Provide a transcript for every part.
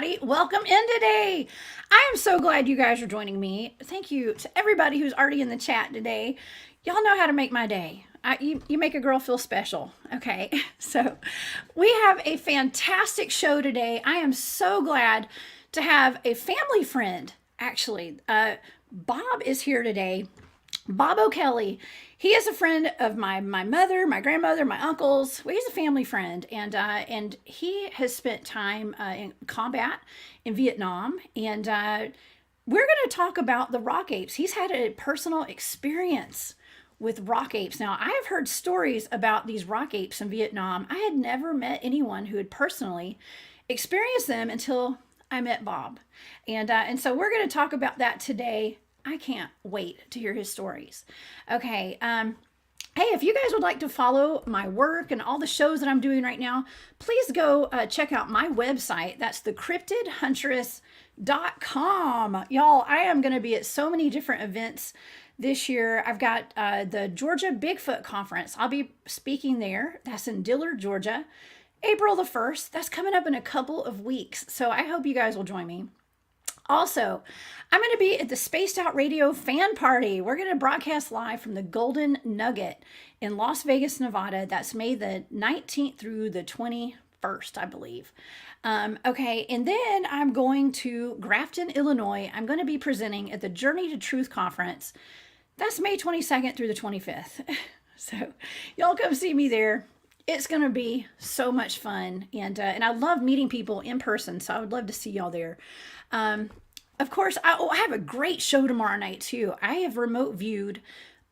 everybody. Welcome in today. I am so glad you guys are joining me. Thank you to everybody who's already in the chat today. Y'all know how to make my day. You make a girl feel special. Okay, so we have a fantastic show today. I am so glad to have a family friend, actually. Bob is here today. Bob O'Kelly. He is a friend of my mother, my grandmother, my uncles. Well, he's a family friend, and he has spent time in combat in Vietnam. And we're going to talk about the rock apes. He's had a personal experience with rock apes. Now, I have heard stories about these rock apes in Vietnam. I had never met anyone who had personally experienced them until I met Bob, and so we're going to talk about that today. I can't wait to hear his stories. Okay. Hey, if you guys would like to follow my work and all the shows that I'm doing right now, please go check out my website. That's the cryptidhuntress.com. Y'all, I am going to be at so many different events this year. I've got the Georgia Bigfoot Conference. I'll be speaking there. That's in Dillard, Georgia, April the 1st. That's coming up in a couple of weeks. So I hope you guys will join me. Also, I'm going to be at the Spaced Out Radio fan party. We're going to broadcast live from the Golden Nugget in Las Vegas, Nevada. That's May the 19th through the 21st, I believe. Okay, and then I'm going to Grafton, Illinois. I'm going to be presenting at the Journey to Truth Conference. That's May 22nd through the 25th. So y'all come see me there. It's going to be so much fun. And I love meeting people in person, so I would love to see y'all there. Of course, I have a great show tomorrow night, too. I have remote viewed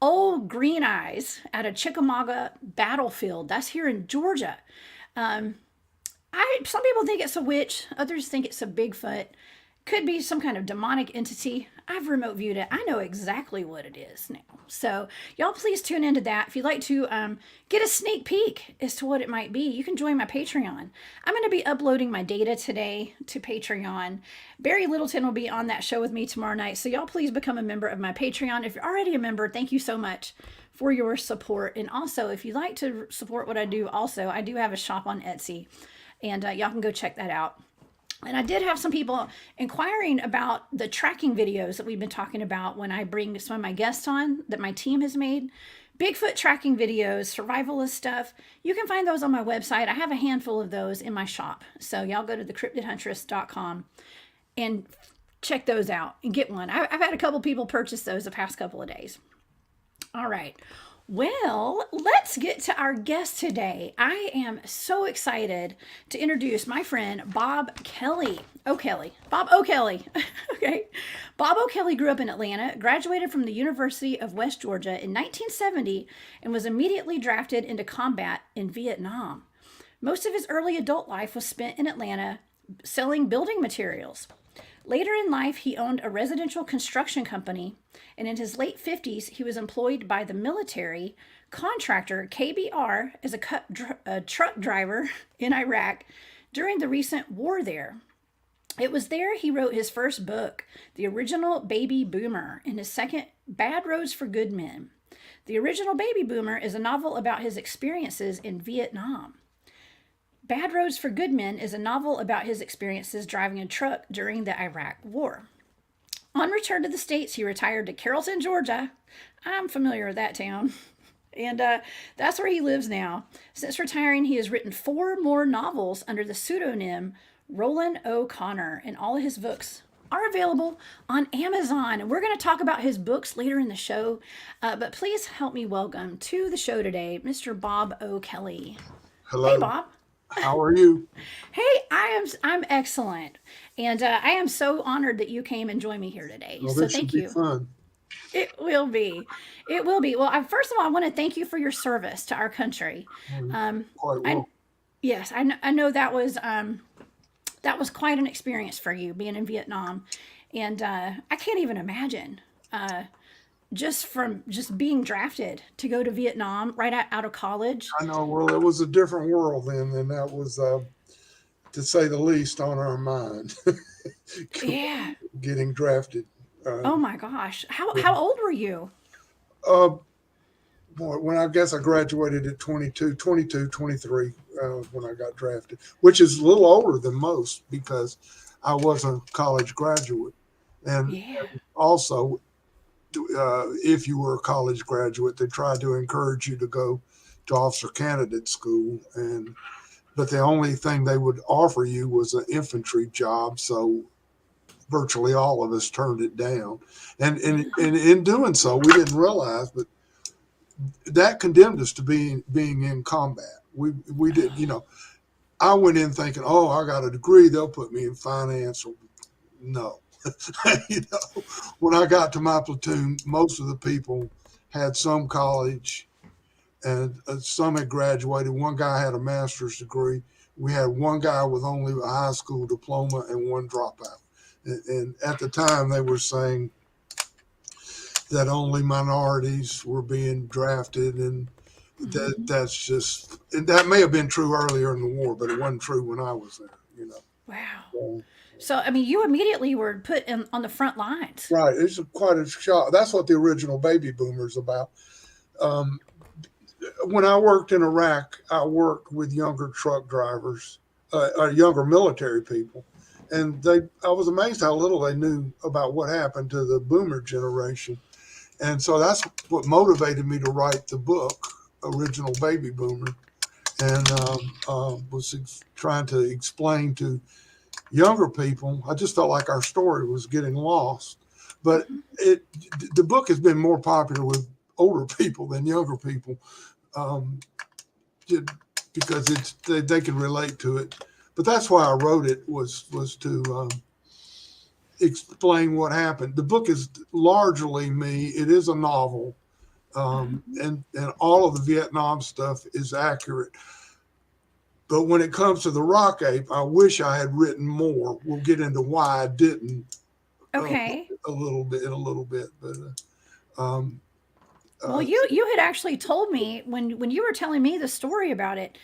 Old Green Eyes at a Chickamauga battlefield. That's here in Georgia. Some people think it's a witch. Others think it's a Bigfoot. Could be some kind of demonic entity. I've remote viewed it. I know exactly what it is now. So y'all please tune into that. If you'd like to get a sneak peek as to what it might be, you can join my Patreon. I'm going to be uploading my data today to Patreon. Barry Littleton will be on that show with me tomorrow night. So y'all please become a member of my Patreon. If you're already a member, thank you so much for your support. And also, if you'd like to support what I do, also, I do have a shop on Etsy. And y'all can go check that out. And I did have some people inquiring about the tracking videos that we've been talking about when I bring some of my guests on that my team has made. Bigfoot tracking videos, survivalist stuff. You can find those on my website. I have a handful of those in my shop. So y'all go to thecryptidhuntress.com and check those out and get one. I've had a couple people purchase those the past couple of days. All right. Well, let's get to our guest today. I am so excited to introduce my friend, Bob O'Kelly. Bob O'Kelly. Okay. Bob O'Kelly grew up in Atlanta, graduated from the University of West Georgia in 1970, and was immediately drafted into combat in Vietnam. Most of his early adult life was spent in Atlanta selling building materials. Later in life, he owned a residential construction company, and in his late 50s, he was employed by the military contractor KBR as a truck driver in Iraq during the recent war there. It was there he wrote his first book, The Original Baby Boomer, and his second, Bad Roads for Good Men. The Original Baby Boomer is a novel about his experiences in Vietnam. Bad Roads for Good Men is a novel about his experiences driving a truck during the Iraq War. On return to the States, he retired to Carrollton, Georgia. I'm familiar with that town. And that's where he lives now. Since retiring, he has written 4 more novels under the pseudonym Roland O'Connor, and all of his books are available on Amazon. And we're going to talk about his books later in the show. But please help me welcome to the show today, Mr. Bob O'Kelly. Hello. Hey, Bob. How are you? Hey, I'm excellent, and I am so honored that you came and joined me here today. Well, so this thank should be you. fun. It will be. It will be. Well, first of all, I want to thank you for your service to our country. Quite well. Yes, I know that was quite an experience for you being in Vietnam, and I can't even imagine. Just being drafted to go to Vietnam right out of college. I know. Well, it was a different world then, and that was, to say the least, on our mind. Yeah. Getting drafted. Oh my gosh. How old were you? Uh, when I guess I graduated at 22, 23 when I got drafted, which is a little older than most because I was a college graduate. And Yeah. also, if you were a college graduate, they tried to encourage you to go to officer candidate school. But the only thing they would offer you was an infantry job. So virtually all of us turned it down. And in doing so, we didn't realize, but that condemned us to being in combat. We did, I went in thinking, oh, I got a degree, they'll put me in finance. No. you know, when I got to my platoon, most of the people had some college and some had graduated. One guy had a master's degree. We had one guy with only a high school diploma and one dropout. And at the time, they were saying that only minorities were being drafted, and that's just, and that may have been true earlier in the war, but it wasn't true when I was there. Wow. So, So, I mean, you immediately were put on the front lines. right, it's quite a shock. That's what the original baby boomers about. Um, when I worked in Iraq, I worked with younger truck drivers, younger military people, and I was amazed how little they knew about what happened to the boomer generation. And so that's what motivated me to write the book, Original Baby Boomer, and was trying to explain to younger people. I just felt like our story was getting lost. But the book has been more popular with older people than younger people, um, because they can relate to it. But that's why I wrote it, was to explain what happened. The book is largely me. It is a novel, and all of the Vietnam stuff is accurate. But when it comes to the rock ape, I wish I had written more. We'll get into why I didn't Okay. a little bit. But Well, you had actually told me when you were telling me the story about it,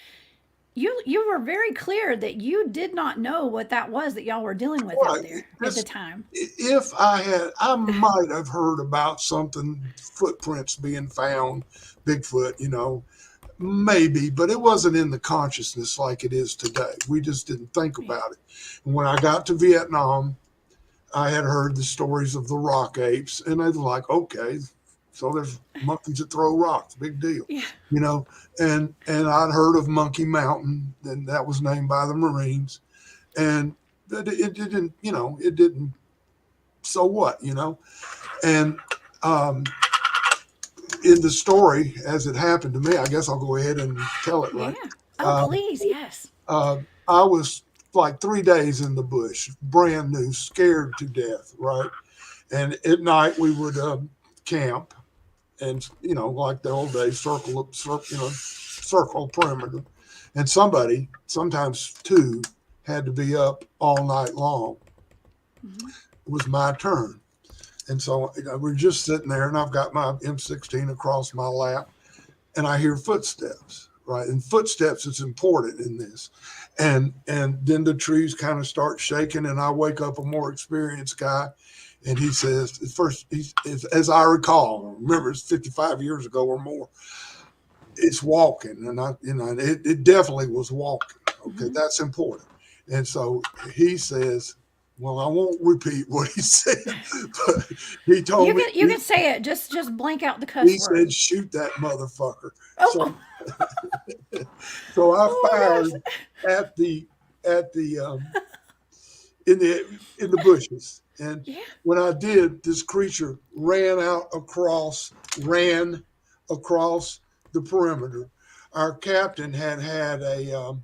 you were very clear that you did not know what that was that y'all were dealing with out right, there at the time. if I might have heard about something, footprints being found, Bigfoot, maybe, but it wasn't in the consciousness like it is today. We just didn't think Yeah. about it. And when I got to Vietnam, I had heard the stories of the rock apes, and I was like, okay, so there's monkeys that throw rocks, big deal, Yeah. And I'd heard of Monkey Mountain, and that was named by the Marines, and it didn't, it didn't. So what, and in the story as it happened to me, I guess I'll go ahead and tell it, Yeah. right. Oh, Uh, please, yes. I was like 3 days in the bush, brand new, scared to death, right? And at night we would camp, and like the old days, circle perimeter, and somebody, sometimes two, had to be up all night long. It was my turn, and so we're just sitting there, and I've got my M16 across my lap, and I hear footsteps, right? And footsteps is important in this. And then the trees kind of start shaking, and I wake up a more experienced guy, and he says, first, as I recall, remember it's 55 years ago or more, it's walking, and it definitely was walking. Okay, that's important. And so he says, well, I won't repeat what he said, but he told You me, can say it. Just blank out the he cuss said, word. shoot that motherfucker. Oh, So oh, so I oh my fired gosh. at the in the bushes, and Yeah. when I did, this creature ran across the perimeter. Our captain had a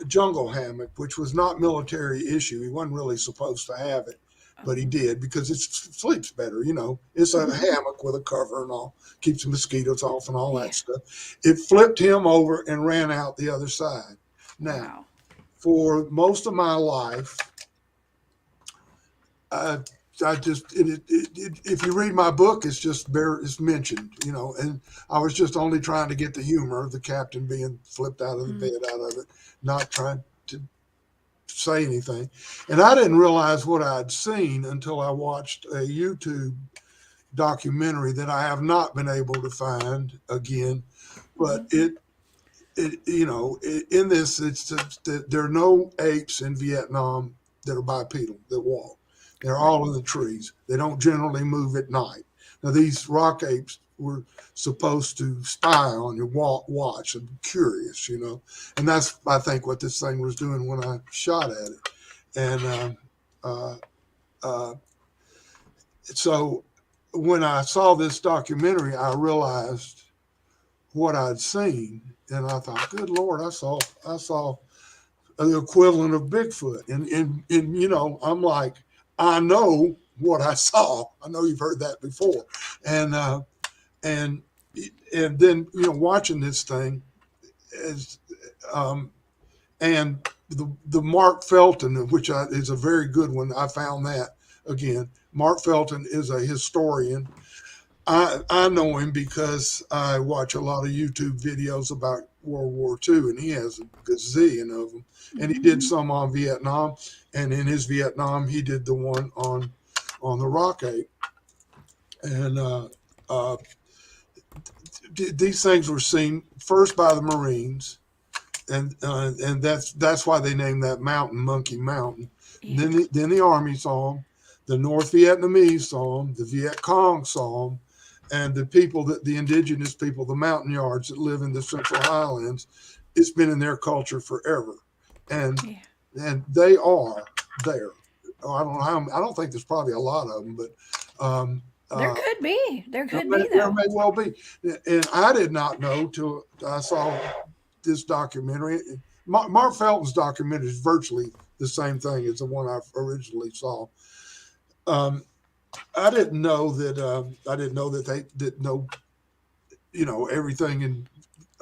jungle hammock, which was not military issue. He wasn't really supposed to have it, but he did because it sleeps better. It's a hammock with a cover and all, keeps the mosquitoes off and all Yeah. that stuff. It flipped him over and ran out the other side. Now, Wow. for most of my life, uh, I just if you read my book, it's mentioned, and I was just only trying to get the humor of the captain being flipped out of the bed out of it, not trying to say anything. And I didn't realize what I'd seen until I watched a YouTube documentary that I have not been able to find again. But in this, there are no apes in Vietnam that are bipedal, that walk. They're all in the trees. They don't generally move at night. Now, these rock apes were supposed to spy on you, watch, and be curious, and that's, I think, what this thing was doing when I shot at it. And uh, uh, so when I saw this documentary, I realized what I'd seen, and I thought, "Good Lord, I saw the equivalent of Bigfoot." And I'm like, I know what I saw. I know you've heard that before, and and and then watching this thing is and the Mark Felton, which is a very good one. I found that again. Mark Felton is a historian. I know him because I watch a lot of YouTube videos about World War II, and he has a gazillion of them. And he did some on Vietnam, and in his Vietnam, he did the one on the rock ape. And these things were seen first by the Marines, and that's why they named that mountain Monkey Mountain. Yeah. Then the Army saw them, the North Vietnamese saw them, the Viet Cong saw them, and the indigenous people, the mountain yards that live in the Central Highlands, it's been in their culture forever, and they are there. I don't know. I don't think there's probably a lot of them, but there could be. There could be, though. There may well be. And I did not know till I saw this documentary. Mark Felton's documentary is virtually the same thing as the one I originally saw. I didn't know that they didn't know, everything, and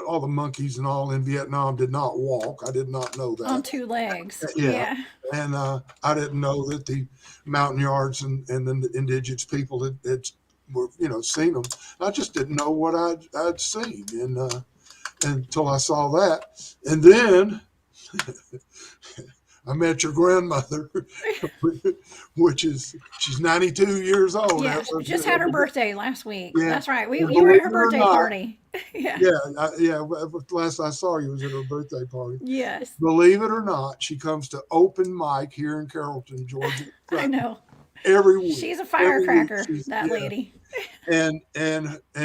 all the monkeys and all in Vietnam did not walk. I did not know that. On two legs. Yeah. And I didn't know that the mountain yards and the indigenous people had were, seen them. I just didn't know what I'd seen. And until I saw that. And then I met your grandmother, she's 92 years old. Yeah, she just had her birthday last week. Yeah. That's right. You were at her birthday party. Yeah. Last I saw you was at her birthday party. Yes. Believe it or not, she comes to open mic here in Carrollton, Georgia. I know. Every week. She's a firecracker, that lady. And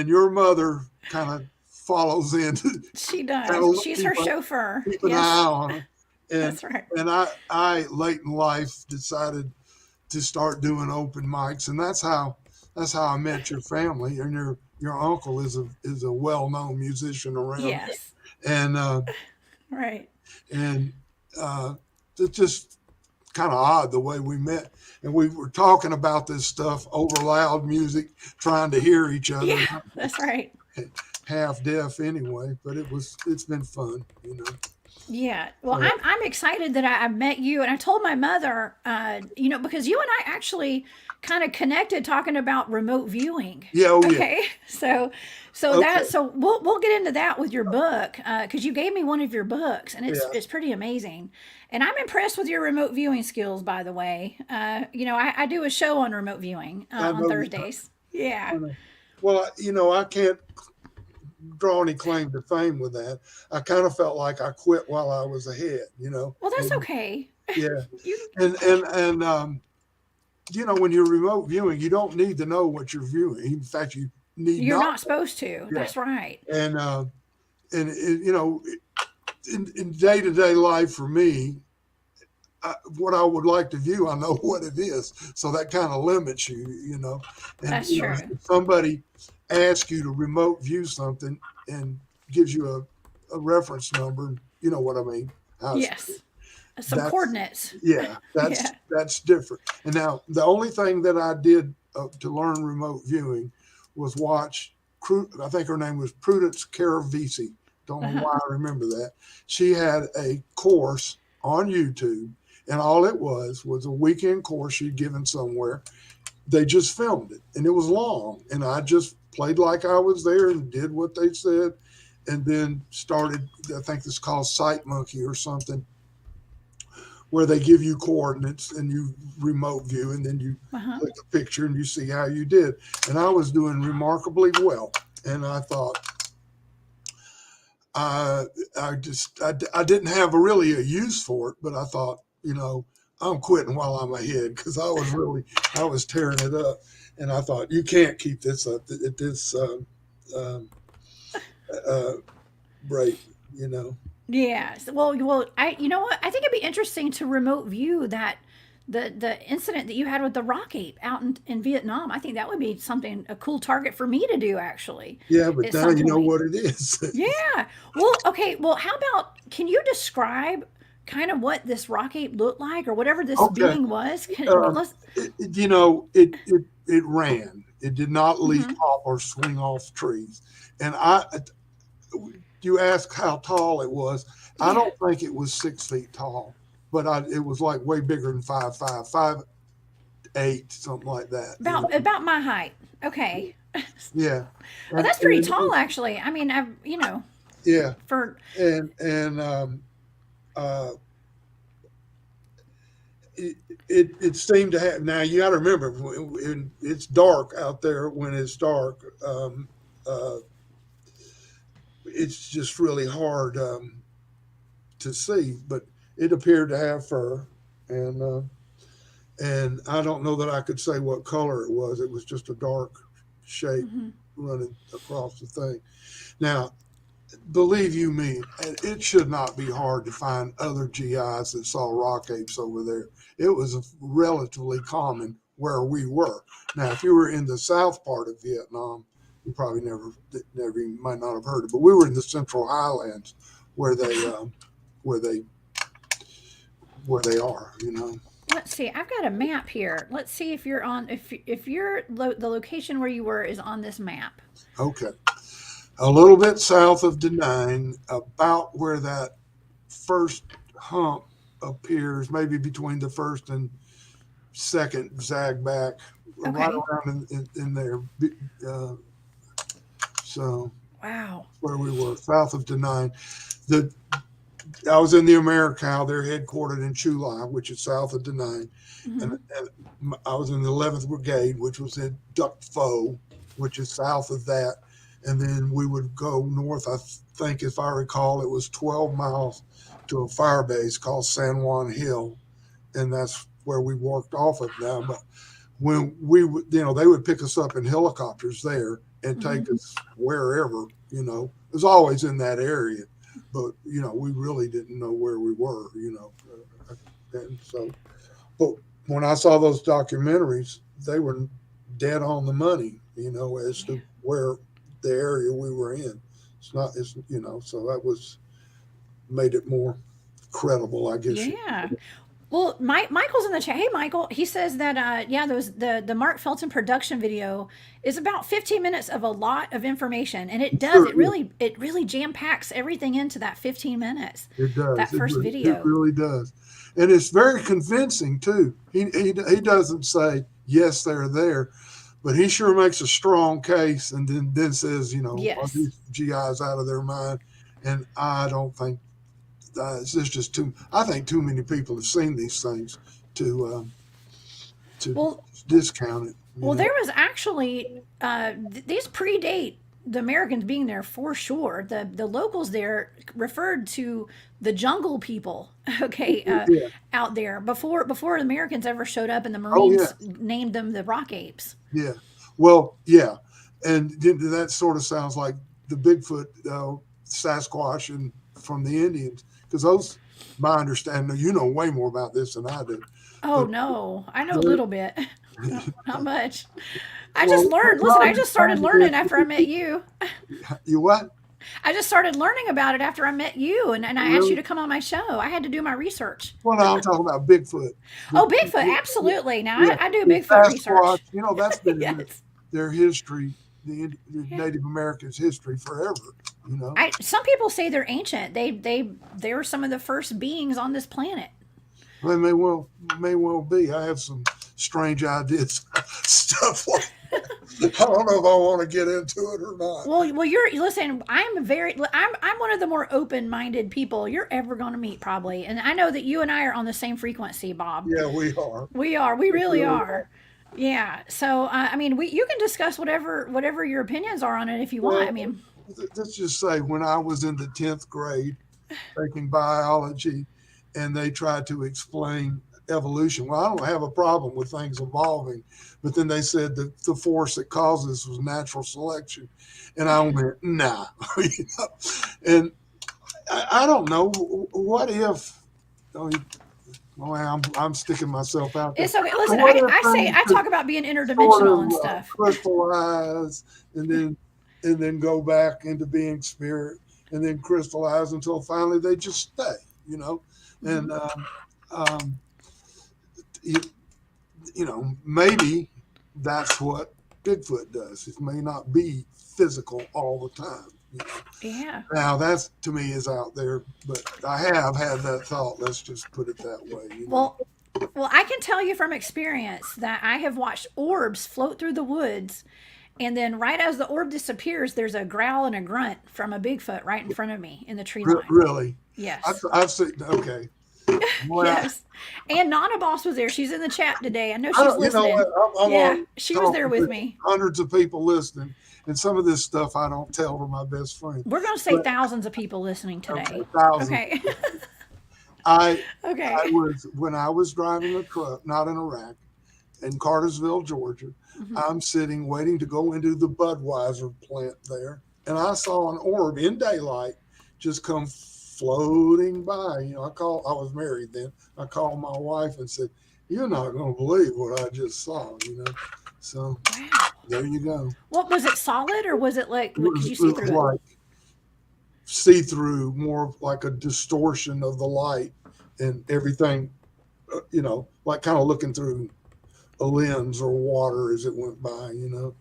your mother kind of follows in. She does. She's her chauffeur. Keep an eye on her. That's right. And I late in life decided to start doing open mics, and that's how I met your family. And your uncle is a well-known musician around. Yes. And right. And it's just kind of odd the way we met, and we were talking about this stuff over loud music, trying to hear each other. Yeah, that's right. Half deaf anyway, but it's been fun, Yeah. Well, I'm excited that I met you, and I told my mother, because you and I actually kind of connected talking about remote viewing. Yeah. Okay. So we'll get into that with your book, because you gave me one of your books, and it's pretty amazing. And I'm impressed with your remote viewing skills, by the way. I do a show on remote viewing on Thursdays. Yeah. Well, I can't draw any claim to fame with that. I kind of felt like I quit while I was ahead, Well, that's okay. Yeah. And when you're remote viewing, you don't need to know what you're viewing. In fact, you're not supposed to. Yeah. That's right. And in day-to-day life for me, what I would like to view, I know what it is. So that kind of limits you, And, that's true. If somebody asks you to remote view something and gives you a reference number, you know what I mean? Yes. Some coordinates. Yeah, that's different. And now the only thing that I did to learn remote viewing was watch, I think her name was Prudence Caravisi. Don't know why I remember that. She had a course on YouTube, and all it was a weekend course she'd given somewhere. They just filmed it, and it was long, and I just played like I was there and did what they said, and then started, I think it's called Sight Monkey or something, where they give you coordinates and you remote view, and then you click a picture and you see how you did. And I was doing remarkably well. And I thought, I didn't have really a use for it, but I thought, I'm quitting while I'm ahead because I was tearing it up, and I thought you can't keep this up at this um, uh, rate, you know. Yes. Well, you know what? I think it'd be interesting to remote view that the incident that you had with the rock ape out in Vietnam. I think that would be something a cool target for me to do actually Yeah, but at now some you know point. what it is. Yeah. Well, okay. Well, how about can you describe kind of what this rock ape looked like or whatever this Okay, being was? um, Let's. you know, it ran. It did not leap Mhm. off or swing off trees. And you ask how tall it was. I Yeah. don't think it was 6 feet tall, but it was like way bigger than 5'8", something like that. You know, About my height. Okay. yeah, Oh, and, that's pretty tall actually. I mean, I've yeah, for and uh, it seemed to have. Now you got to remember, it's dark out there when it's dark. Uh, it's just really hard to see, but it appeared to have fur, and and I don't know that I could say what color it was. It was just a dark shape mhm. running across the thing. Now, believe you me, it should not be hard to find other GIs that saw rock apes over there. It was relatively common where we were. Now, if you were in the south part of Vietnam, you probably never even might not have heard it. But we were in the Central Highlands, where where they, where they are. You know. Let's see. I've got a map here. Let's see if you're on if the location where you were is on this map. Okay. A little bit south of Denine, about where that first hump appears, maybe between the first and second zag back, right Okay. around in there. Uh, so Wow. where we were, south of Denine. The I was in the Americal. They're headquartered in Chulai, which is south of Denine, Hmm. and I was in the 11th Brigade, which was in Duc Pho, which is south of that. And then we would go north. I think, if I recall, it was 12 miles to a fire base called San Juan Hill, and that's where we worked off of now. But when we would, they would pick us up in helicopters there and Hmm. take us wherever. It was always in that area, but we really didn't know where we were. And so, but when I saw those documentaries, they were dead on the money. As Yeah. to where the area we were in. So that was made it more credible, I guess. Yeah. Well, Michael's in the chat. Hey, Michael. He says that yeah, the Mark Felton production video is about 15 minutes of a lot of information, and it does. Sure, It really jam packs everything into that 15 minutes. it does. That first It video. really does, and it's very convincing too. He doesn't say yes, they're there, but he sure makes a strong case, and then says, are Yes. these GIs out of their mind? And I don't think it's just too. I think too many people have seen these things to Well, discount it. Well, there was actually these predate the Americans being there for sure. The locals there referred to the jungle people, okay, Yeah. out there before the Americans ever showed up, and the Oh yeah. Marines named them the Rock Apes. Yeah. Well, yeah, and that sort of sounds like the Bigfoot, Sasquatch, and from the Indians, because those, my understanding, you know way more about this than I do, Oh but no, I know a they're little bit, not much. I just well, learned. my Listen, I just started understanding learning after I met you. is you what? I just started learning about it after I met you, and I asked you Really? to come on my show. I had to do my research. Well, now I'm talking about Bigfoot. Oh, The, Bigfoot, absolutely. Now yeah, I do the Bigfoot Sasquatch. research. That's been in Yes. their history, the Yeah. Native Americans' history forever. You know. Some people say they're ancient. They were some of the first beings on this planet. They may well be. I have some strange ideas, stuff like that. I don't know if I want to get into it or not. Well, you're listen. I'm one of the more open-minded people you're ever going to meet, probably. And I know that you and I are on the same frequency, Bob. Yeah, we are. We are. We We really really are. are. Yeah. So I mean, you can discuss whatever your opinions are on it if you want. I Well, mean, let's just say when I was in the 10th grade taking biology, and they tried to explain evolution. Well, I don't have a problem with things evolving, but then they said that the force that causes was natural selection, and I went, nah. You know? And I don't know what if. I mean, well, I'm sticking myself out there. It's okay. Listen, What if I say things I could talk about being sort interdimensional of and stuff. crystallize and then go back into being spirit and then crystallize until finally they just stay, you know? Mm-hmm. And, um, you, you know, maybe that's what Bigfoot does. It may not be physical all the time. You know? Yeah. Now, that's to me is out there, but I have had that thought. Let's just put it that way, you know? Well, well, I can tell you from experience that I have watched orbs float through the woods, and then right as the orb disappears, there's a growl and a grunt from a Bigfoot right in front of me in the tree line. Really. Yes. I've seen, okay. Well, Yes. And Nana Boss was there. She's in the chat today. I know I she's don't, you know what? listening. I'm Yeah, on she was there talking with to me. hundreds of people listening, and some of this stuff I don't tell to my best friend. We're going to say But thousands of people listening okay, today. thousands. Okay. I Okay. was when I was driving a truck, not in Iraq, in Cartersville, Georgia. Hmm. I'm sitting waiting to go into the Budweiser plant there, and I saw an orb in daylight just come floating by. You know, I was married then. I called my wife and said, "You're not going to believe what I just saw." You know, so Wow. there you go. What was it, solid, or was it like, could you It see was through it? like see through, more like a distortion of the light and everything. You know, like kind of looking through a lens or water as it went by. You know,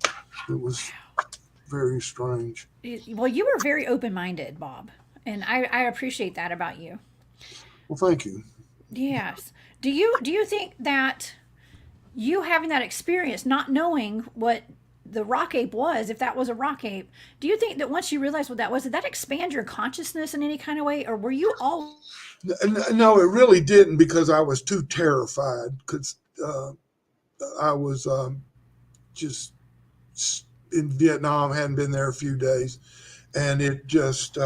it was very strange. Well, you were very open minded, Bob. And I appreciate that about you. Well, thank you. Yes. Do you think that you having that experience, not knowing what the rock ape was, if that was a rock ape, do you think that once you realized what that was, did that expand your consciousness in any kind of way? Or were you all No, it really didn't because I was too terrified because I was just in Vietnam, hadn't been there a few days, and it just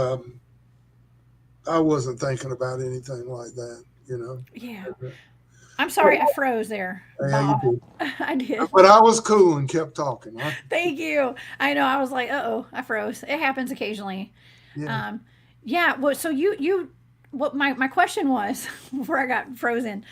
I wasn't thinking about anything like that, you know. yeah. I'm sorry, I froze there, Yeah, you Bob. did. I did. But I was cool and kept talking. Thank you. I know. I was like, uh oh, I froze. It happens occasionally. Yeah. Um, yeah. Well, so what my question was before I got frozen,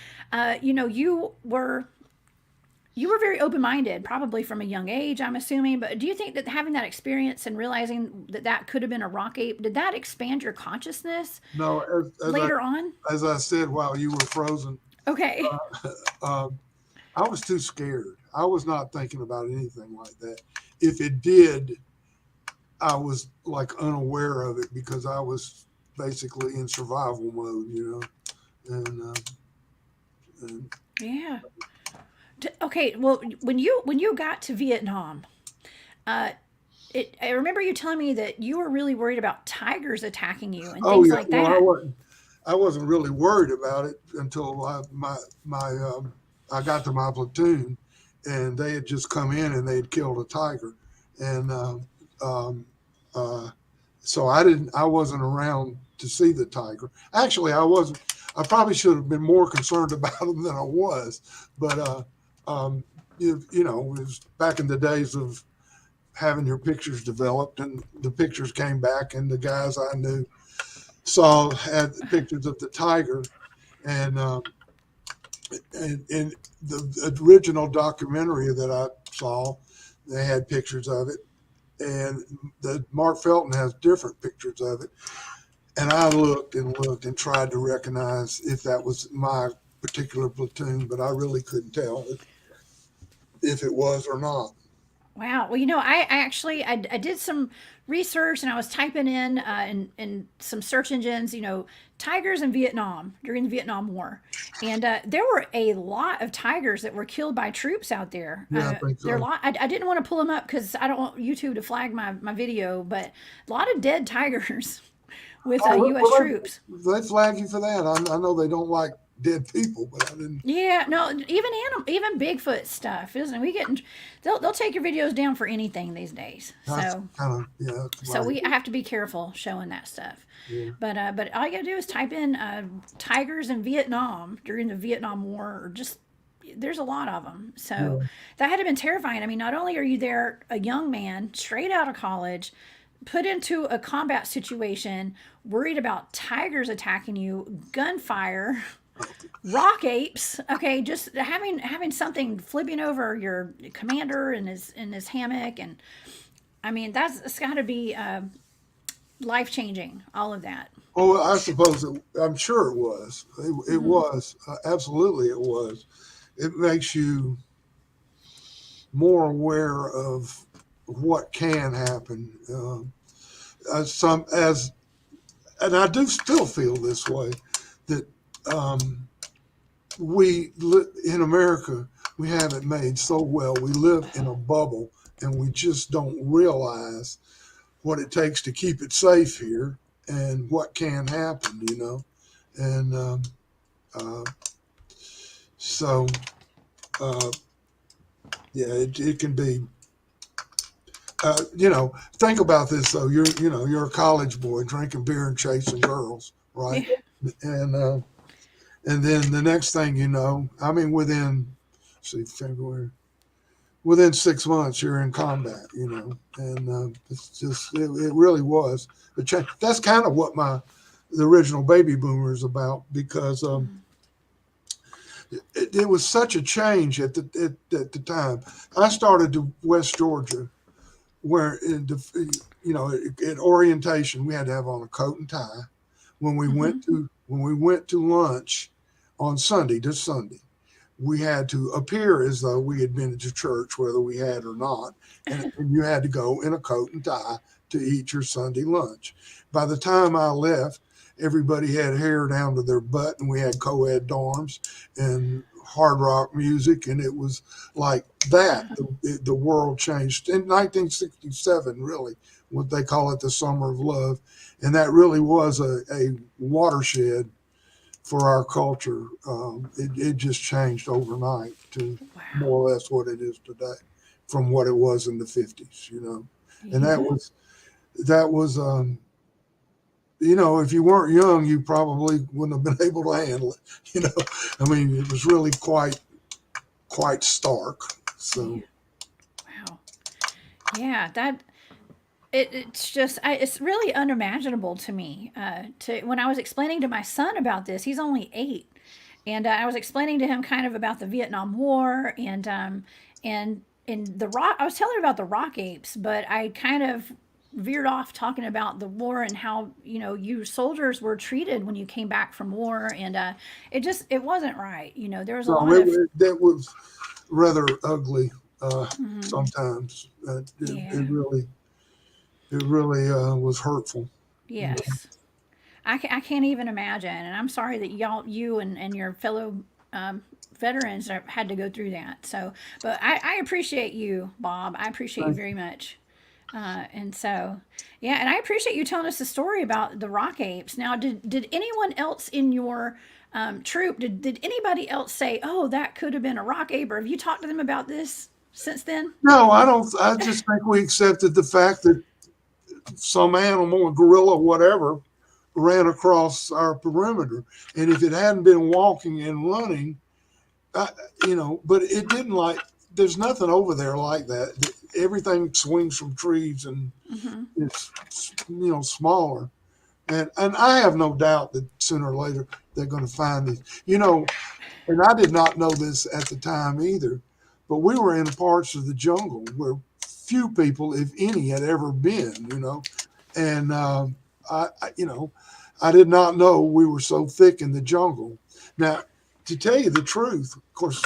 you were very open minded, probably from a young age, I'm assuming. But do you think that having that experience and realizing that that could have been a rock ape, did that expand your consciousness No, later on? as I said while you were frozen, Okay. um, I was too scared. I was not thinking about anything like that. If it did, I was like unaware of it because I was basically in survival mode, you know. And Yeah. Okay. Well, when you got to Vietnam, uh, I remember you telling me that you were really worried about tigers attacking you and oh things yeah, like well that. I wasn't really worried about it until I got to my platoon, and they had just come in and they had killed a tiger, and um, uh, so I wasn't around to see the tiger. Actually, I wasn't. I probably should have been more concerned about him than I was, but you know, it was back in the days of having your pictures developed, and the pictures came back, and the guys I knew saw had pictures of the tiger, and and the original documentary that I saw, they had pictures of it, and the Mark Felton has different pictures of it, and I looked and tried to recognize if that was my particular platoon, but I really couldn't tell if it was or not. Wow. Well, I actually I did some research and I was typing in some search engines, tigers in Vietnam during the Vietnam War, and there were a lot of tigers that were killed by troops out there. Yeah, I think There are a so. lot. I didn't want to pull them up because I don't want YouTube to flag my video, but a lot of dead tigers with Oh, U.S. well, troops. they flag you for that. I know they don't like dead people, but I didn't. Yeah, no, even Bigfoot stuff, isn't it? They'll take your videos down for anything these days. That's So kind of, yeah, that's right. I have to be careful showing that stuff. Yeah. But all you gotta do is type in tigers in Vietnam during the Vietnam War, or just there's a lot of them. So Yeah. that had to been terrifying. I mean, not only are you there, a young man straight out of college, put into a combat situation, worried about tigers attacking you, gunfire, rock apes. Okay, just having something flipping over your commander in his hammock, and I mean it's got to be life changing. All of that. Oh, I suppose I'm sure it was. It was absolutely it was. It makes you more aware of what can happen. Some as and I do still feel this way that in America we have it made so well. We live in a bubble, and we just don't realize what it takes to keep it safe here and what can happen. And uh, so uh, yeah, it can be. Think about this though. You're a college boy drinking beer and chasing girls, right? Yeah. And then the next thing you know, I mean, February, within 6 months, you're in combat, and it's just, it really was a change. That's kind of what the original Baby Boomer is about, because it was such a change at the time. I started to West Georgia, where at orientation we had to have on a coat and tie. When we went to lunch on Sunday to Sunday, we had to appear as though we had been to church, whether we had or not, and you had to go in a coat and tie to eat your Sunday lunch. By the time I left, everybody had hair down to their butt, and we had co-ed dorms and hard rock music, and it was like that. The world changed in 1967, really, what they call it, the Summer of Love, and that really was a watershed for our culture. It just changed overnight to Wow. more or less what it is today, from what it was in the 50s. And Yeah. that was if you weren't young, you probably wouldn't have been able to handle it. I mean, it was really quite stark. So, Wow. Yeah, it's just it's really unimaginable to me. To when I was explaining to my son about this, he's only 8, and I was explaining to him kind of about the Vietnam War and the rock. I was telling him about the rock apes, but I kind of veered off talking about the war and how you soldiers were treated when you came back from war, and it wasn't right. There was a so lot of that was rather ugly mhm, sometimes. yeah, It really was hurtful. yes. I can't even imagine, and I'm sorry that you and your fellow veterans had to go through that. So, but I appreciate you, Bob. I appreciate you Thank very much. And so, yeah, and I appreciate you telling us the story about the rock apes. Now, did anyone else in your troop, did anybody else say, oh, that could have been a rock ape, or have you talked to them about this since then? No, I don't. I just think we accepted the fact that some animal, a gorilla, whatever, ran across our perimeter, and if it hadn't been walking and running, I, but it didn't like. There's nothing over there like that. Everything swings from trees, and Mm-hmm. it's smaller. And I have no doubt that sooner or later they're going to find these. And I did not know this at the time either, but we were in parts of the jungle where few people, if any, had ever been. And I did not know we were so thick in the jungle. Now, to tell you the truth, of course,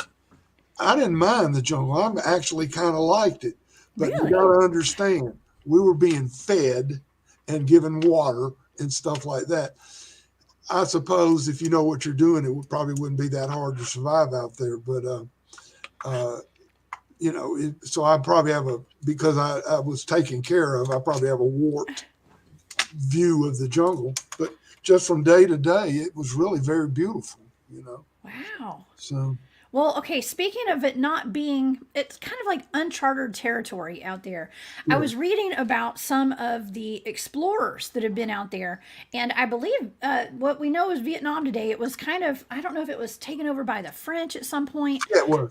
I didn't mind the jungle. I actually kind of liked it. But you got Really? to understand, we were being fed and given water and stuff like that. I suppose if you know what you're doing, probably wouldn't be that hard to survive out there. But, uh, so I probably because I was taken care of, I probably have a warped view of the jungle. But just from day to day, it was really very beautiful. you know. Wow. So Well, okay, speaking of it not being, it's kind of like uncharted territory out there. I yeah. was reading about some of the explorers that have been out there, and I believe what we know is Vietnam today. It was kind of, I don't know if it was taken over by the French at some point. Yeah, it was.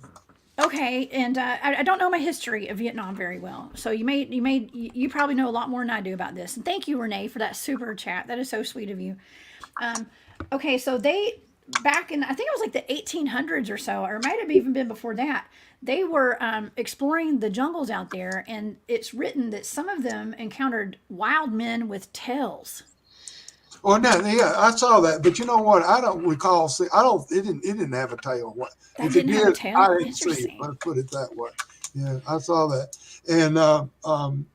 Okay, and I don't know my history of Vietnam very well, so you probably know a lot more than I do about this. And thank you, Renee, for that super chat. That is so sweet of you. Um, okay, so they back in I think it was like the 1800s or so, or it might have even been before that. They were exploring the jungles out there, and it's written that some of them encountered wild men with tails. Well, no, yeah, I saw that, but you know what? I don't recall. See, I don't. It didn't have a tail. What That if it didn't have a did? I tail. didn't see it. Interesting. Let's put it that way. Yeah, I saw that. And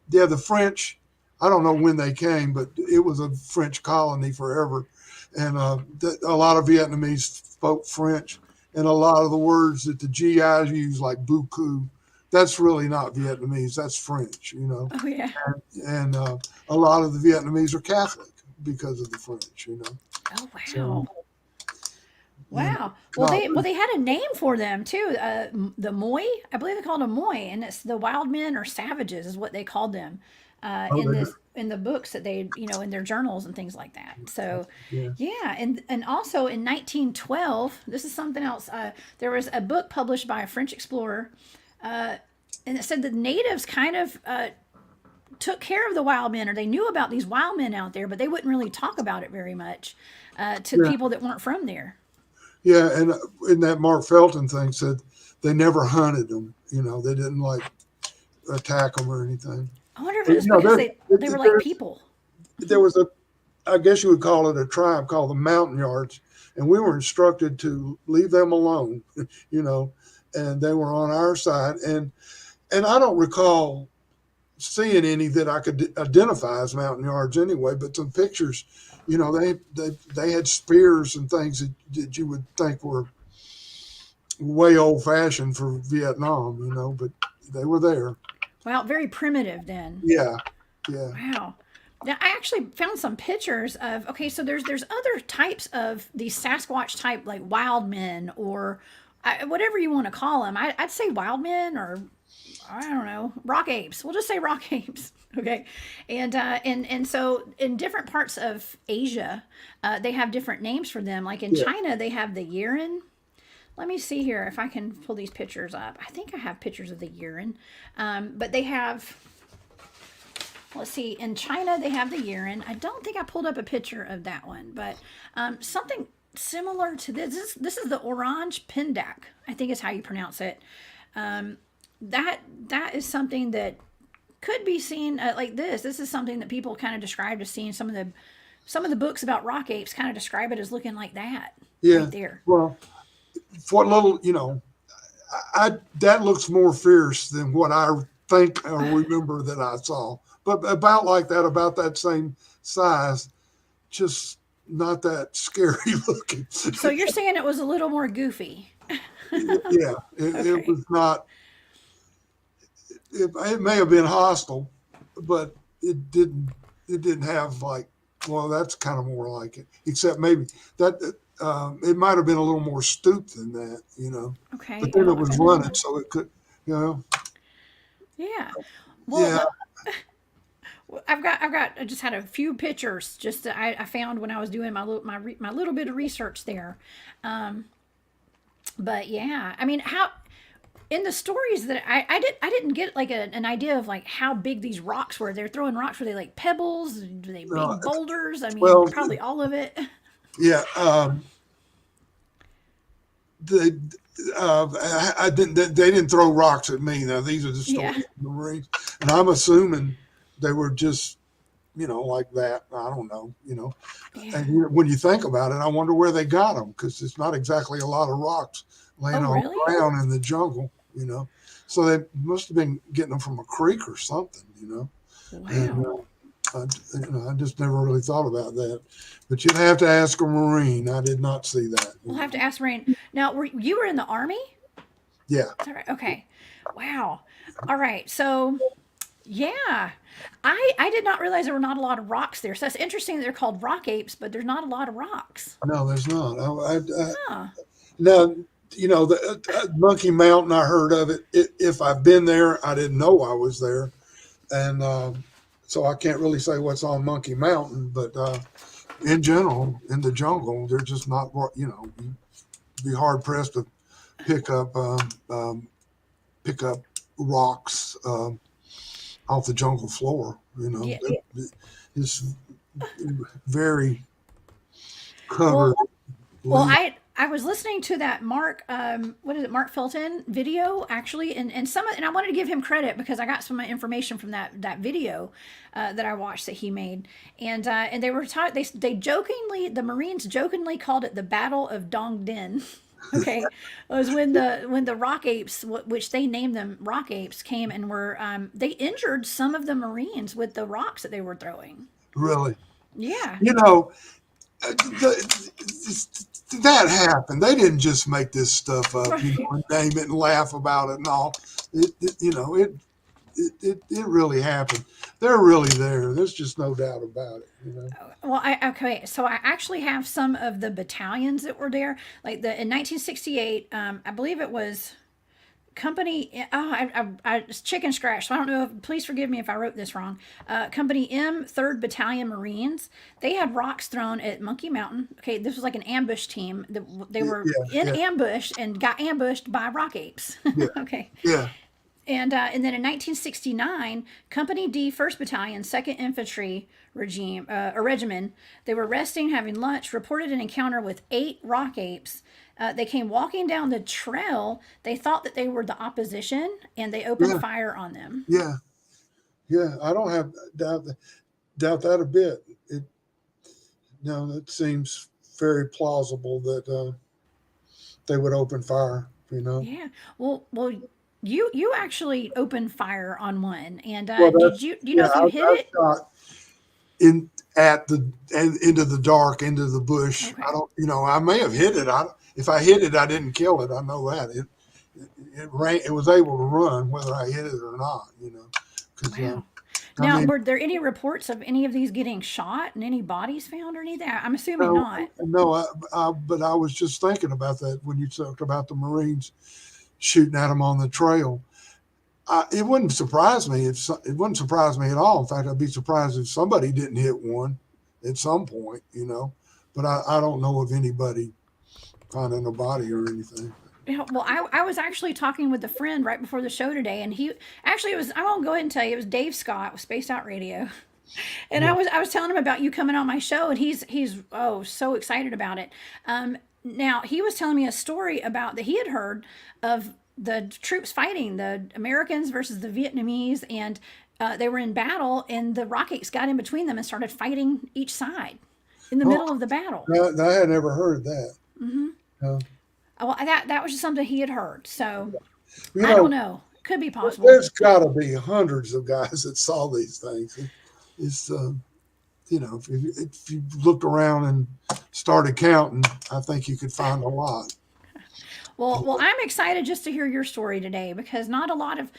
yeah, the French. I don't know when they came, but it was a French colony forever, and a lot of Vietnamese spoke French, and a lot of the words that the GIs use, like "beaucoup," that's really not Vietnamese. That's French, you know. Oh yeah. And a lot of the Vietnamese are Catholic because of the French, you know. Oh So wow. you know, Wow. it's Well, not. they had a name for them too. The Moi, I believe they called them Moi, and it's the wild men or savages is what they called them Oh, in the books that they in their journals and things like that. So, yeah, yeah, and also in 1912, this is something else. There was a book published by a French explorer, uh, and it said the natives kind of took care of the wild men, or they knew about these wild men out there, but they wouldn't really talk about it very much to yeah, people that weren't from there. yeah. And in that Mark Felton thing said they never hunted them. You know, they didn't like attack them or anything. I wonder if it But was you know, because they were like people. there was a, I guess you would call it a tribe called the Mountain Yards, and we were instructed to leave them alone. You know, and they were on our side, and I don't recall seeing any that I could identify as mountain yards anyway, but some pictures, you know, they had spears and things that you would think were way old fashioned for Vietnam, you know, but they were there. Wow, very primitive then. Yeah, yeah, Wow. Now I actually found some pictures of okay, so there's other types of these Sasquatch type like wild men or whatever you want to call them. I'd say wild men or I don't know, rock apes. We'll just say rock apes. Okay, and so in different parts of Asia, they have different names for them. Like in yeah, China, they have the Yeren. Let me see here if I can pull these pictures up. I think I have pictures of the Yeren, but they have. Let's see. In China, they have the Yeren. I don't think I pulled up a picture of that one, but something similar to this is the orange pindak. I think is how you pronounce it. Um, that is something that could be seen like this. This is something that people kind of describe as seeing some of the books about rock apes kind of describe it as looking like that yeah. right there. Well, what little, you know, I that looks more fierce than what I think or remember that I saw, but about that same size, just not that scary looking. So you're saying it was a little more goofy. Yeah, it Okay. was not. It may have been hostile, but it didn't have like. Well, that's kind of more like it. Except maybe that it might have been a little more stooped than that, you know. But Okay. then it I'll was look that up. running, so it could, you know. Yeah. Well, Yeah, I just had a few pictures just that I found when I was doing my little bit of research there. Um, but yeah, I mean, how in the stories that I didn't get like an idea of like how big these rocks were. They're throwing rocks. Were they like pebbles? Were they uh, big boulders? I mean, well, probably all of it. yeah. The I didn't. They didn't throw rocks at me. Now these are the Yeah. stories of the Marines, and I'm assuming they were just, you know, like that. I don't know, you know. Yeah. And when you think about it, I wonder where they got them because it's not exactly a lot of rocks laying Oh, on really? the ground in the jungle, you know. So they must have been getting them from a creek or something, you know. And Wow. I just never really thought about that. But you'd have to ask a Marine. I did not see that, you We'll have to know. ask Rain. Now, you were in the army? Yeah, Is that right? Okay. Wow. All right. So Yeah. I did not realize there were not a lot of rocks there. So that's interesting that they're called rock apes, but there's not a lot of rocks. No, there's not. Huh. Now, the Monkey Mountain, I heard of it. If I've been there, I didn't know I was there. And so I can't really say what's on Monkey Mountain, but in general, in the jungle, they're just not, you'd be hard pressed to pick up pick up rocks off the jungle floor. Yeah. It's very Well, covered. well, Leaf. I was listening to that Mark, what is it, Mark Felton video actually, and and I wanted to give him credit because I got some information from that video that I watched that he made, and they were taught they jokingly the Marines jokingly called it the Battle of Dong Din. Okay, it was when the rock apes, which they named them rock apes, came and were they injured some of the Marines with the rocks that they were throwing. Really, Yeah. you know, that happened. They didn't just make this stuff up, Right. and name it and laugh about it and all. It really happened. They're really there. There's just no doubt about it. Well, okay, so I actually have some of the battalions that were there. Like in 1968, I believe it was Company. Oh, it's chicken scratch. So I don't know. Please forgive me if I wrote this wrong. Company M, Third Battalion Marines. They had rocks thrown at Monkey Mountain. Okay, this was like an ambush team. They were Yeah, in yeah, ambush and got ambushed by rock apes. yeah, Okay, yeah, and then in 1969, Company D, First Battalion, Second Infantry Regiment, they were resting, having lunch, reported an encounter with 8 rock apes. They came walking down the trail. They thought that they were the opposition, and they opened yeah, fire on them. yeah, yeah. I don't have doubt that a bit. It seems very plausible that they would open fire. Yeah. Well, you actually opened fire on one, and Well, did you do you know yeah, if you hit I it? shot in at the and into the dark, into the bush. I Okay. don't, I may have hit it. If I hit it, I didn't kill it. I know that it ran. It was able to run, whether I hit it or not. Because Wow. I Now, mean, were there any reports of any of these getting shot and any bodies found or anything? I'm assuming no, not. no. But I was just thinking about that when you talked about the Marines shooting at them on the trail. It wouldn't surprise me it wouldn't surprise me at all. In fact, I'd be surprised if somebody didn't hit one at some point. But I don't know of anybody finding a body or anything. Well, I was actually talking with a friend right before the show today, and he actually it was. I won't go ahead and tell you. It was Dave Scott with Spaced Out Radio, and Yeah, I was telling him about you coming on my show, and he's so excited about it. Now he was telling me a story about that he had heard of the troops fighting the Americans versus the Vietnamese, and they were in battle, and the Rockets got in between them and started fighting each side in the oh, middle of the battle. I had never heard that. Uh, Well, that was just something he had heard, so you I don't know, know. Could be possible. there's got to be hundreds of guys that saw these things. It's if you looked around and started counting, I think you could find a lot. Well, I'm excited just to hear your story today because not a lot of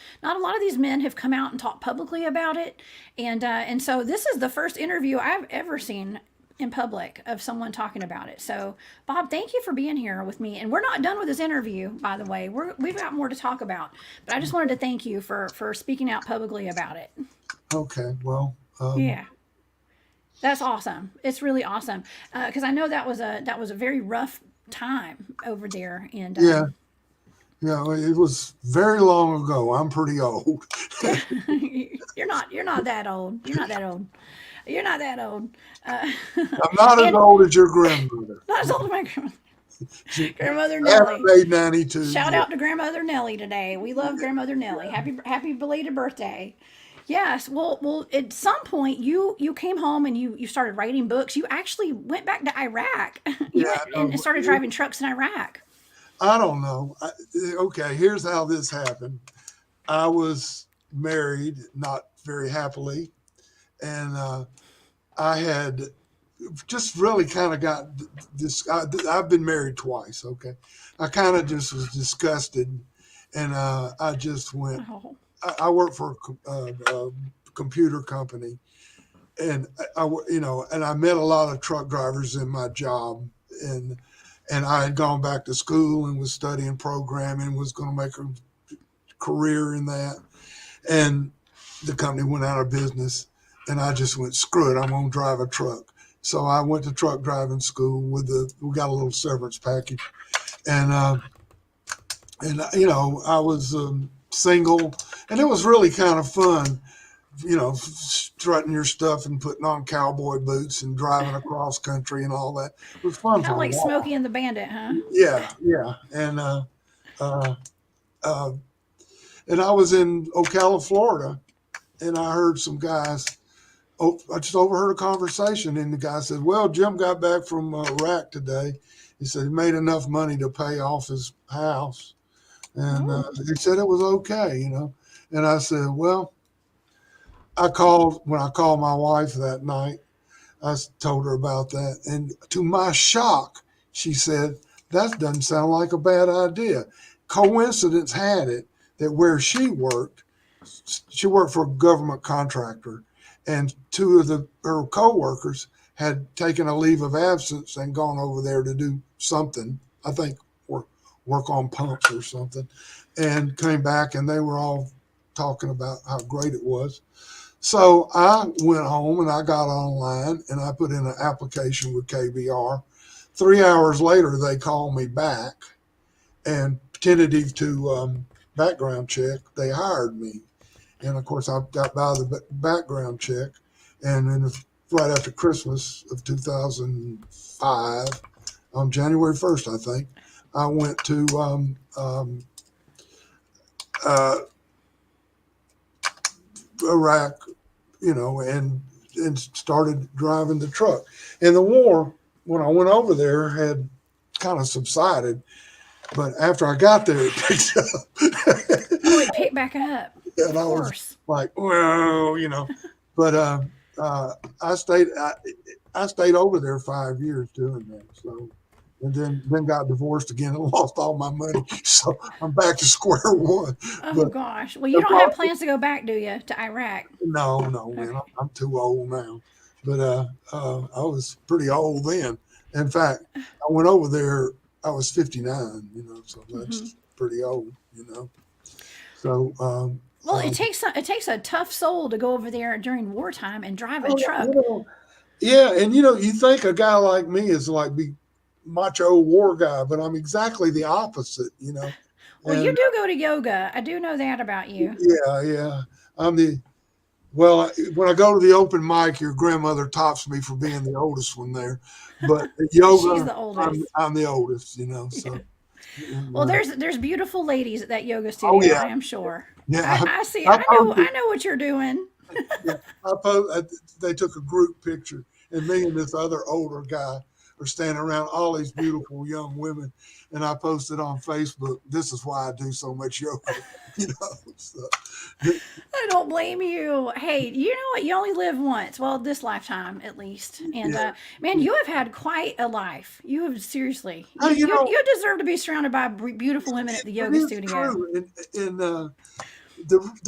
these men have come out and talked publicly about it, and so this is the first interview I've ever seen in public of someone talking about it. So, Bob, thank you for being here with me. And we're not done with this interview, by the way. We've got more to talk about, but I just wanted to thank you for speaking out publicly about it. Okay, well, Yeah. That's awesome. It's really awesome because I know that was a very rough time over there, and yeah, yeah, it was very long ago. I'm pretty old. you're not that old. You're not that old. You're not that old. Uh, I'm not as and old as your grandmother. not as old as my She grandmother haven't Nellie. made 92 Shout yet. out to grandmother Nellie today. We love grandmother Nellie. Happy belated birthday. Yes. Well. At some point, you came home and you started writing books. You actually went back to Iraq. You Yeah, went and started driving trucks in Iraq. I don't know. Okay, here's how this happened. I was married, not very happily, and I had just really kind of got this. I've been married twice. Okay, I kind of just was disgusted, and I just went. Oh. I work for a computer company, and and I met a lot of truck drivers in my job, and I had gone back to school and was studying programming, was going to make a career in that, and the company went out of business, and I just went, screw it, I'm going to drive a truck. So I went to truck driving school we got a little severance package, and I was single, and it was really kind of fun, strutting your stuff and putting on cowboy boots and driving across country and all that. It was fun Kind of for a like while. Smokey and the Bandit, huh? Yeah, yeah, uh, uh, and I was in Ocala, Florida, and I heard some guys. Oh, I just overheard a conversation, and the guy said, "Well, Jim got back from Iraq today. He said he made enough money to pay off his house, and Oh, he said it was okay." And I said, "Well." When I called my wife that night. I told her about that, and to my shock, she said, "That doesn't sound like a bad idea." Coincidence had it that where she worked for a government contractor, and two of her coworkers had taken a leave of absence and gone over there to do something. I think work on pumps or something, and came back, and they were all talking about how great it was. So I went home and I got online and I put in an application with KBR. 3 hours later, they called me back, and tentative to background check, they hired me. And of course, I got by the background check. And then right after Christmas of 2005, on January 1st, I think, I went to uh, Iraq, and started driving the truck. And the war, when I went over there, had kind of subsided, but after I got there, it picked oh, up, it picked back up. and Of I was course. like, well. But uh, I stayed, I, I stayed over there 5 years doing that. So, and then got divorced again and lost all my money. So I'm back to square one. Oh But gosh. Well, you don't have plans to go back, do you, to Iraq? no, no, man, Okay. I'm too old now. But I was pretty old then. In fact, I went over there. I was 59. So Hmm. that's pretty old. So Well, it takes a tough soul to go over there during wartime and drive a oh, truck. yeah, and you think a guy like me is like be macho war guy, but I'm exactly the opposite. Well, you And do go to yoga. I do know that about you. yeah, yeah, I'm the Well, when I go to the open mic, your grandmother tops me for being the oldest one there. But at She's yoga, the I'm oldest. I'm the oldest. Yeah. So and, Well, there's beautiful ladies at that yoga oh studio. yeah, I am sure. I, yeah. I see. I I know. posted. I know what you're doing. Yeah, they took a group picture, and me and this other older guy are standing around all these beautiful young women, and I posted on Facebook. This is why I do so much yoga. So, I don't blame you. Hey, you know what? You only live once. Well, this lifetime at least. And yeah. man, you have had quite a life. You have seriously. Hey, You deserve to be surrounded by beautiful women at the it yoga is studio. true, and the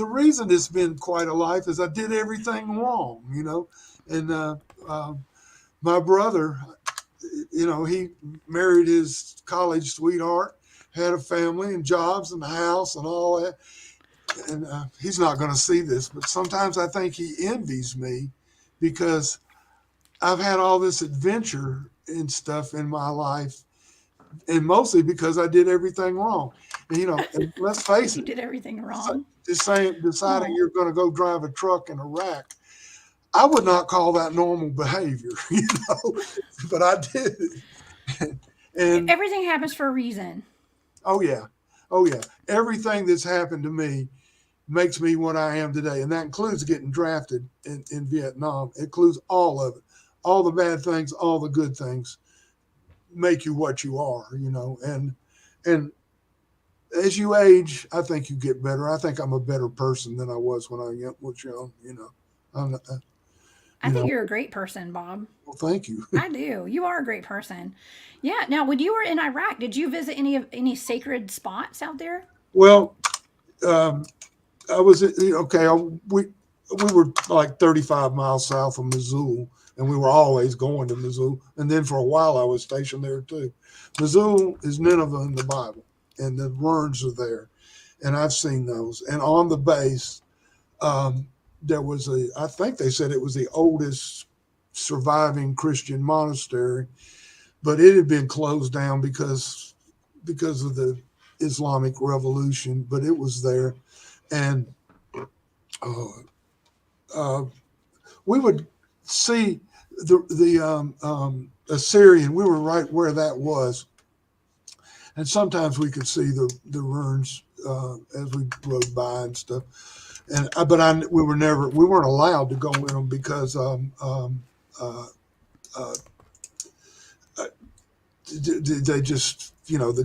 reason it's been quite a life is I did everything wrong. And my brother, he married his college sweetheart, had a family and jobs and a house and all that. And he's not going to see this, but sometimes I think he envies me because I've had all this adventure and stuff in my life, and mostly because I did everything wrong. And let's face You it, did everything wrong. deciding Oh, you're going to go drive a truck in Iraq, I would not call that normal behavior, but I did it. And everything happens for a reason. oh yeah, oh yeah, everything that's happened to me makes me what I am today, and that includes getting drafted in Vietnam. It includes all of it, all the bad things, all the good things make you what you are. And as you age, I think you get better. I think I'm a better person than I was when I was young. I'm, I think you know, you're a great person, Bob. well, thank you. I do. You are a great person. Yeah. Now, when you were in Iraq, did you visit any sacred spots out there? Well, um, I was okay. We were like 35 miles south of Missoula, and we were always going to Missoula. And then for a while, I was stationed there too. Missoula is Nineveh in the Bible, and the ruins are there, and I've seen those. And on the base, there was I think they said it was the oldest surviving Christian monastery, but it had been closed down because of the Islamic Revolution. But it was there, and uh, uh, we would see the Assyrian. We were right where that was, and sometimes we could see the ruins as we rode by and stuff. And we weren't allowed to go in them because uh, uh, they just they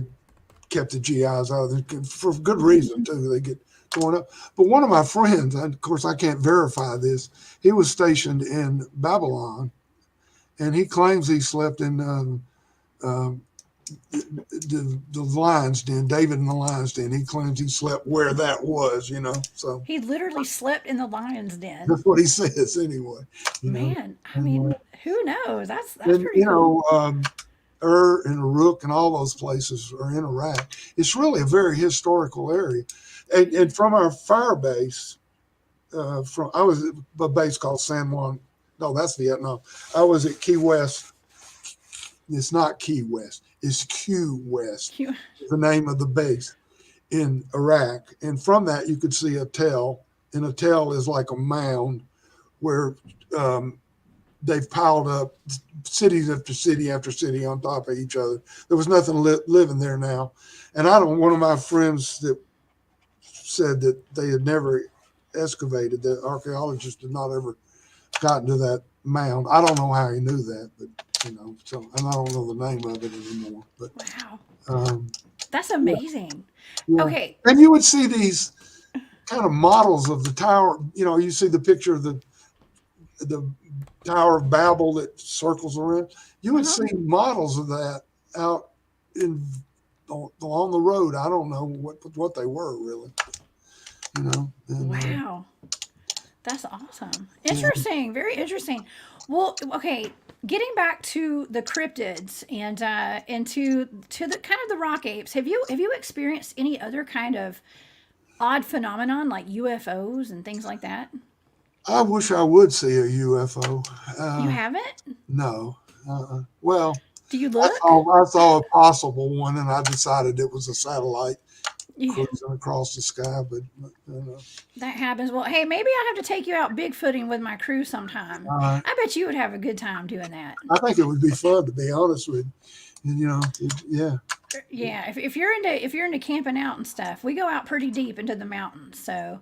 kept the GIs out of it for good reason too. They get torn up. But one of my friends, and of course I can't verify this, he was stationed in Babylon, and he claims he slept in the lion's den, David in the lion's den. He claims he slept where that was, So He literally slept in the lion's den. that's what he says anyway. Man, I And, mean, who knows? That's and pretty cool. Ur and Uruk and all those places are in Iraq. It's really a very historical area. And from our fire base, I was at a base called San Juan. No, that's Vietnam. I was at Key West. It's not Key West. It's Q West, You, the name of the base in Iraq. And from that, you could see a tell. And a tell is like a mound where they've piled up cities after city after city on top of each other. There was nothing living there now. And one of my friends that said that they had never excavated, that archaeologists had not ever gotten to that mound. I don't know how he knew that, but so, and I don't know the name of it anymore. But wow, um, that's yeah, amazing. yeah. Okay, And you would see these kind of models of the tower. You see the picture of the Tower of Babel that circles around. You would uh-huh. see models of that out in along the road. I don't know what they were really. And Wow, that's awesome. yeah, Interesting, very interesting. Well, okay, getting back to the cryptids and to the kind of the rock apes. Have you experienced any other kind of odd phenomenon like UFOs and things like that? I wish I would see a UFO. You haven't? No. Well, Do you I look? saw I saw a possible one, and I decided it was a satellite You, cruising across the sky. But that happens. Well, hey, maybe I have to take you out bigfooting with my crew sometime. uh, I bet you would have a good time doing that. I think it would be fun to be honest with you. And, yeah. Yeah, if you're into camping out and stuff, we go out pretty deep into the mountains. So,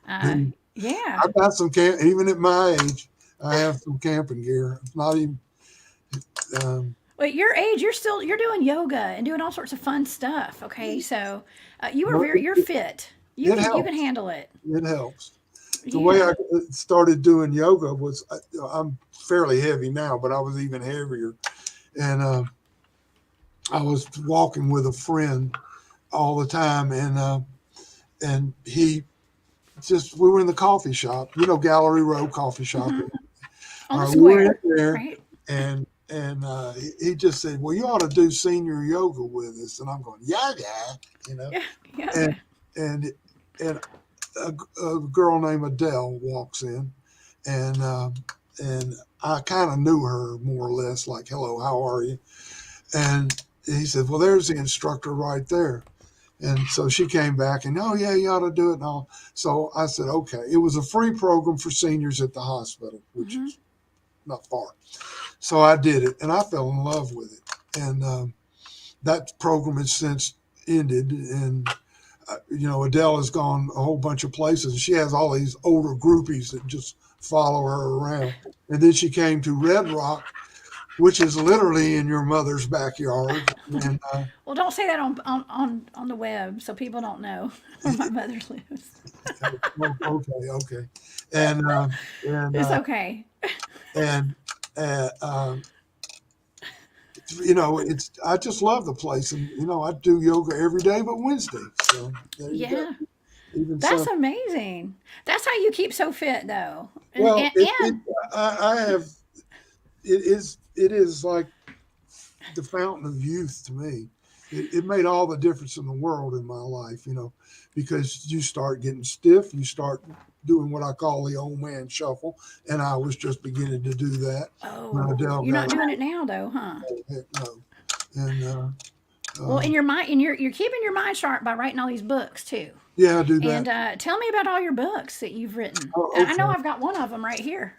uh, And yeah. I've got some camp. Even at my age, I have some camping gear. It's not even. Um, Well, at your age, you're doing yoga and doing all sorts of fun stuff. Okay, so no, you're fit. it You can helps. handle it. It helps. The way Yeah. I started doing yoga was I'm fairly heavy now, but I was even heavier. And I was walking with a friend all the time, and he we were in the coffee shop, Gallery Row coffee shop. Hmm. On the We were in square, there, right? and he just said, "Well, you ought to do senior yoga with us." And I'm going, "Yeah, yeah," Yeah. And Yeah. and and a girl named Adele walks in, and and I kind of knew her more or less, like, "Hello, how are you?" And he said, "Well, there's the instructor right there." And so she came back and, "Oh, yeah, you ought to do it." And all. So I said, "Okay." It was a free program for seniors at the hospital, which Hmm. is not far. So I did it, and I fell in love with it. And that program has since ended. And, Adele has gone a whole bunch of places. She has all these older groupies that just follow her around. And then she came to Red Rock, which is literally in your mother's backyard. And Well, don't say that on the web so people don't know where my mother lives. okay, okay, and and It's okay. and uh, um, it's I just love the place, and I do yoga every day but Wednesday. So there you go. Yeah. even That's some. amazing. That's how you keep so fit, though. And, Well, and, it and I have it is like the fountain of youth to me. It made all the difference in the world in my life, because you start getting stiff, you start doing what I call the old man shuffle, and I was just beginning to do that. When oh, Adele you're got not a doing it now, though, huh? heck no, and Well, in um, your mind, and you're keeping your mind sharp by writing all these books too. yeah, I do And that. tell me about all your books that you've written. Oh, I know okay, I've got one of them right here.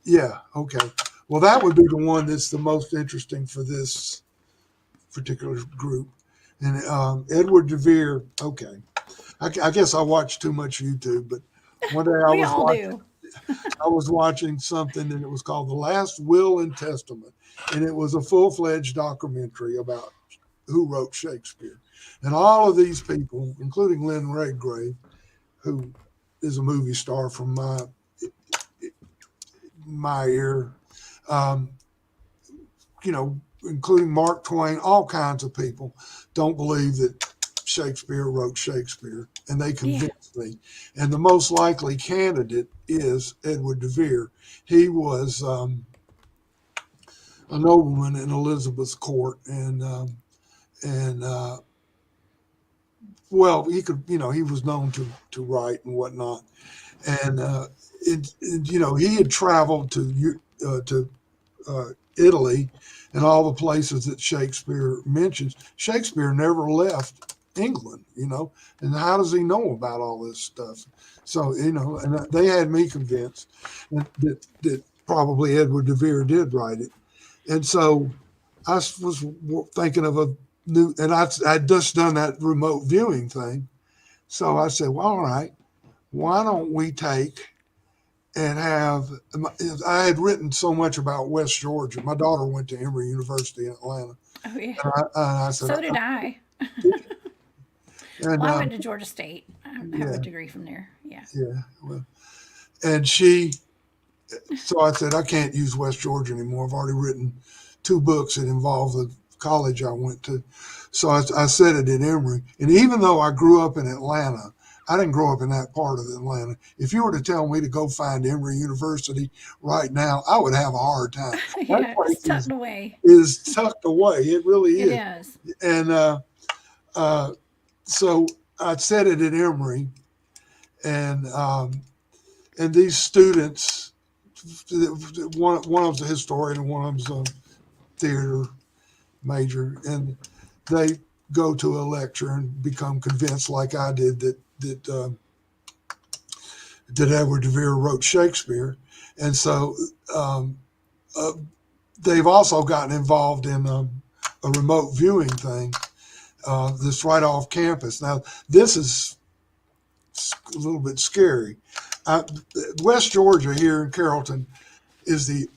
yeah, okay. Well, that would be the one that's the most interesting for this particular group. And Edward DeVere, okay. I guess I watch too much YouTube, but one day We all do. I was watching something, and it was called The Last Will and Testament, and it was a full-fledged documentary about who wrote Shakespeare. And all of these people, including Lynn Redgrave, who is a movie star from my ear, um, including Mark Twain, all kinds of people don't believe that Shakespeare wrote Shakespeare, and they Yeah. convinced me. And the most likely candidate is Edward de Vere. He was a nobleman in Elizabeth's court, and well, he could, he was known to write and whatnot, and he had traveled to Italy and all the places that Shakespeare mentions. Shakespeare never left England, and how does he know about all this stuff? So, and they had me convinced that probably Edward de Vere did write it. And so I was thinking of a new, and I'd just done that remote viewing thing. So I said, well, all right, why don't we take and have I had written so much about West Georgia. My daughter went to Emory University in Atlanta, Oh yeah. and I said, So did I. and Well, I went to Georgia State. I have a yeah, degree from there. Yeah. yeah, well, and so I said, I can't use West Georgia anymore. I've already written two books that involve the college I went to. So I said it in Emory. And even though I grew up in Atlanta, I didn't grow up in that part of Atlanta. If you were to tell me to go find Emory University right now, I would have a hard time. That Yeah. place It's tucked away. is tucked away. It really It is. is. And uh, so I said it at Emory, and these students, one of them's a historian and one of them's a theater major, and they go to a lecture and become convinced, like I did, that Edward de Vere wrote Shakespeare, and so um, uh, they've also gotten involved in a remote viewing thing that's right off campus. Now, this is a little bit scary. Uh, West Georgia here in Carrollton is the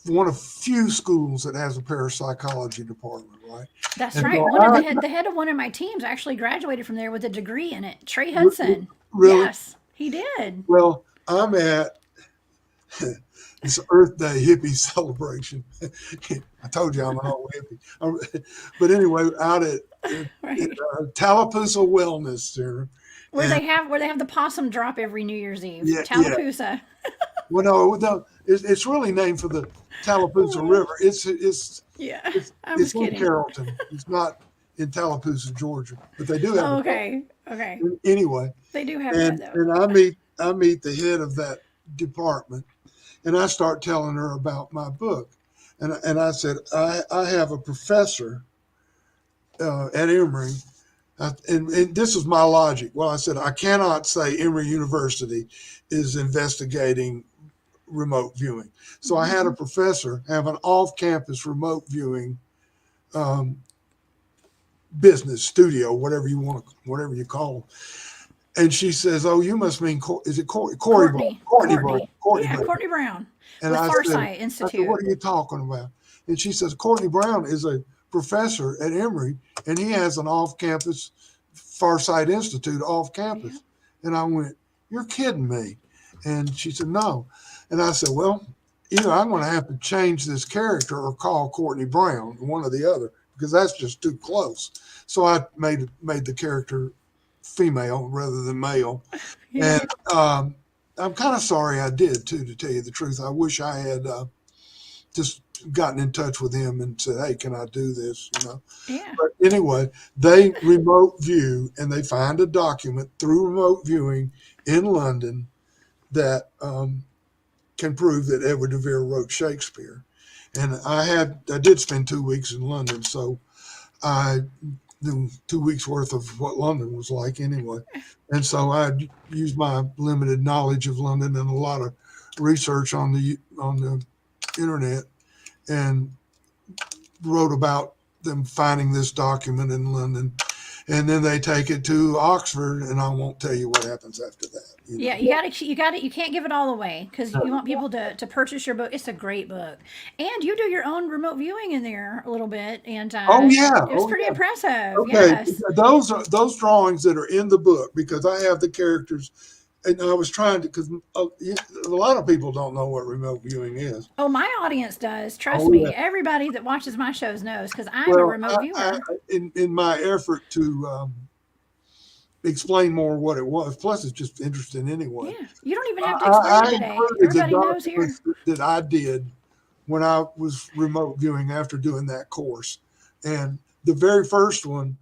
one of few schools that has a parapsychology department, right? That's And right. so One of the head of one of my teams actually graduated from there with a degree in it. Trey Hudson. really, Yes, he did. well, I'm at this Earth Day hippie celebration. I told you I'm an old hippie. But anyway, out at Right. Tallapoosa Wellness Center. And Where they have the possum drop every New Year's Eve. yeah, yeah. Tallapoosa. Well, no, it's really named for the Tallapoosa River. Yeah. I'm It's just in kidding. Carrollton. It's not in Tallapoosa, Georgia, but they do have Oh, a okay. Okay. anyway. They do have that And though. and I meet the head of that department, and I start telling her about my book, and I said I have a professor at Emory. And this is my logic. Well, I said I cannot say Emory University is investigating remote viewing. So I had a professor have an off-campus remote viewing um, business studio, whatever you call them. And she says, "Oh, you must mean is it Corey Brown? Courtney. Courtney Brown? Courtney. Courtney Yeah, Brown?" Courtney Brown And with I Farsight said, Institute. "What are you talking about?" And she says, "Courtney Brown is a professor at Emory, and he has an off-campus Farsight Institute off Yeah. campus." And I went, "You're kidding me?" And she said, "No." And I said, "Well, either I'm going to have to change this character or call Courtney Brown, one or the other, because that's just too close." So I made the character female rather than male. Yeah. And I'm kind of sorry I did too, to tell you the truth. I wish I had just gotten in touch with him and said, "Hey, can I do this?" Yeah. But anyway, they remote view and they find a document through remote viewing in London that can prove that Edward de Vere wrote Shakespeare. And I did spend 2 weeks in London, so I knew 2 weeks worth of what London was like anyway. And so I used my limited knowledge of London and a lot of research on the internet and wrote about them finding this document in London. And then they take it to Oxford, and I won't tell you what happens after that. Yeah, you can't give it all away because you want people to purchase your book. It's a great book, and you do your own remote viewing in there a little bit, and Oh yeah, it was pretty impressive. okay. Yes. Those drawings that are in the book, because I have the characters, and I was trying to, because a lot of people don't know what remote viewing is. Oh, my audience does. Trust Oh me. yeah. Everybody that watches my shows knows because I'm a Well, remote viewer. in my effort to explain more what it was, plus it's just interesting anyway. Yeah, you don't even have to explain it I today. included the Everybody knows here. documents that I did when I was remote viewing after doing that course. And the very first one,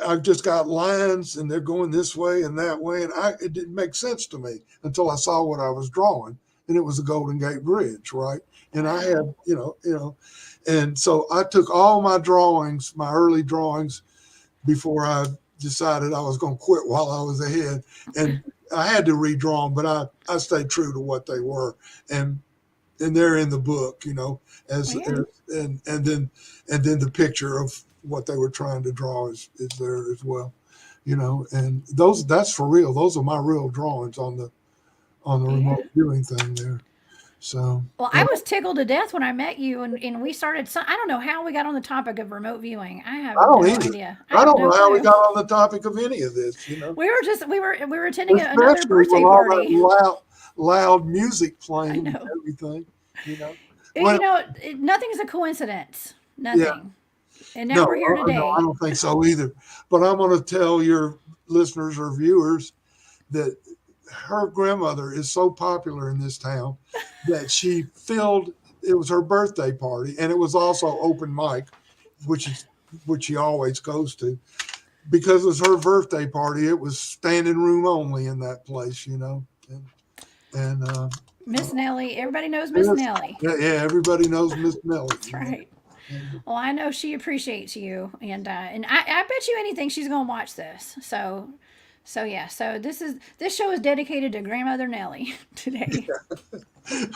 I've just got lines and they're going this way and that way. And it didn't make sense to me until I saw what I was drawing. And it was the Golden Gate Bridge, right? And I had, and so I took all my drawings, my early drawings, before I decided I was going to quit while I was ahead. And I had to redraw them, but I stayed true to what they were. And they're in the book, as, Yeah. and then the picture of what they were trying to draw is there as well, and that's for real. Those are my real drawings on the remote viewing thing there. So, Well, I was tickled to death when I met you, and we started. I don't know how we got on the topic of remote viewing. I have I don't no either. idea. I have don't no know how we clue. got on the topic of any of this, We were attending another especially with birthday all party. that loud music I playing and know. everything, You Well, know, nothing's a coincidence. yeah, Nothing. And now no, we're here no, I today. don't think so either. But I'm going to tell your listeners or viewers that her grandmother is so popular in this town that it was her birthday party, and it was also open mic, which she always goes to. Because it was her birthday party, it was standing room only in that place, And Miss Nellie. Everybody knows Miss Nellie. yeah, everybody knows Miss Nellie. That's right. Well, I know she appreciates you, and I bet you anything she's gonna watch this. So yeah. So this show is dedicated to Grandmother Nellie today.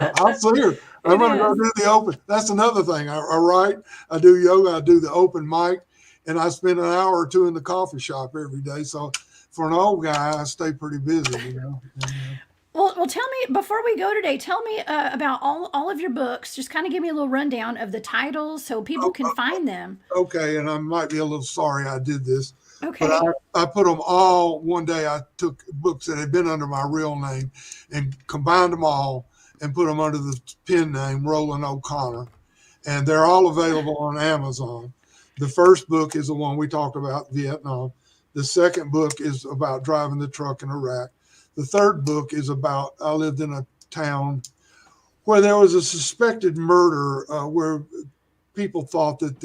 I'll see her. I'm It going to go is. do the open. That's another thing. I write, I do yoga, I do the open mic, and I spend an hour or two in the coffee shop every day. So for an old guy, I stay pretty busy, And, Well, tell me before we go today. Tell me about all of your books. Just kind of give me a little rundown of the titles so people can find them. okay, and I might be a little sorry I did this, but Okay. I put them all one day. I took books that had been under my real name and combined them all and put them under the pen name Roland O'Connor. And they're all available on Amazon. The first book is the one we talked about, Vietnam. The second book is about driving the truck in Iraq. The third book is about I lived in a town where there was a suspected murder where people thought that